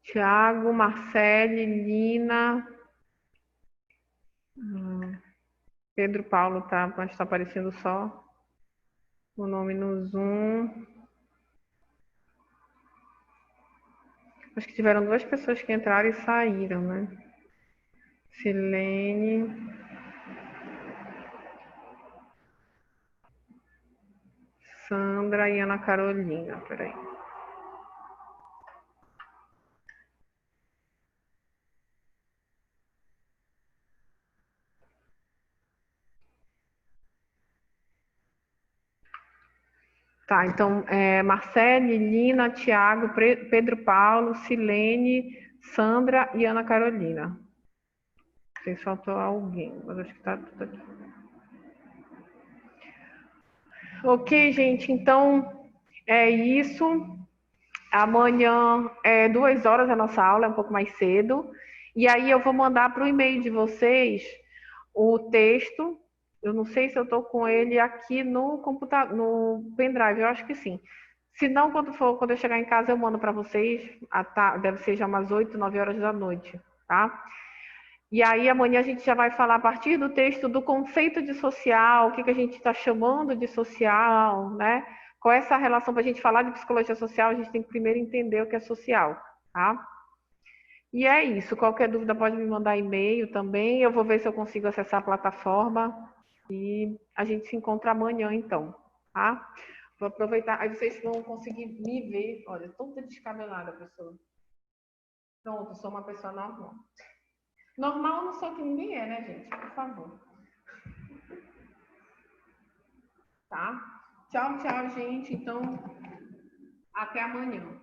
Tiago, Marcele, Lina. Pedro Paulo tá, mas está aparecendo só o nome no Zoom. Acho que tiveram 2 pessoas que entraram e saíram, né? Silene. Sandra e Ana Carolina. Peraí. Tá, então, Marcele, Lina, Tiago, Pedro Paulo, Silene, Sandra e Ana Carolina. Não sei se faltou alguém, mas acho que tá tudo aqui. Ok, gente, então é isso. Amanhã é 2 horas a nossa aula, é um pouco mais cedo. E aí eu vou mandar para o e-mail de vocês o texto. Eu não sei se eu estou com ele aqui no computador, no pendrive, eu acho que sim. Se não, quando eu chegar em casa, eu mando para vocês. Deve ser já umas 8, 9 horas da noite, tá? E aí amanhã a gente já vai falar a partir do texto do conceito de social, o que a gente está chamando de social, né? Qual é essa relação para a gente falar de psicologia social? A gente tem que primeiro entender o que é social, tá? E é isso. Qualquer dúvida pode me mandar e-mail também. Eu vou ver se eu consigo acessar a plataforma e a gente se encontra amanhã, então, tá? Vou aproveitar. Aí vocês vão conseguir me ver. Olha, toda descabelada a pessoa. Pronto, sou uma pessoa normal. Normal não sou que ninguém é, né, gente? Por favor. Tá? Tchau, tchau, gente. Então, até amanhã.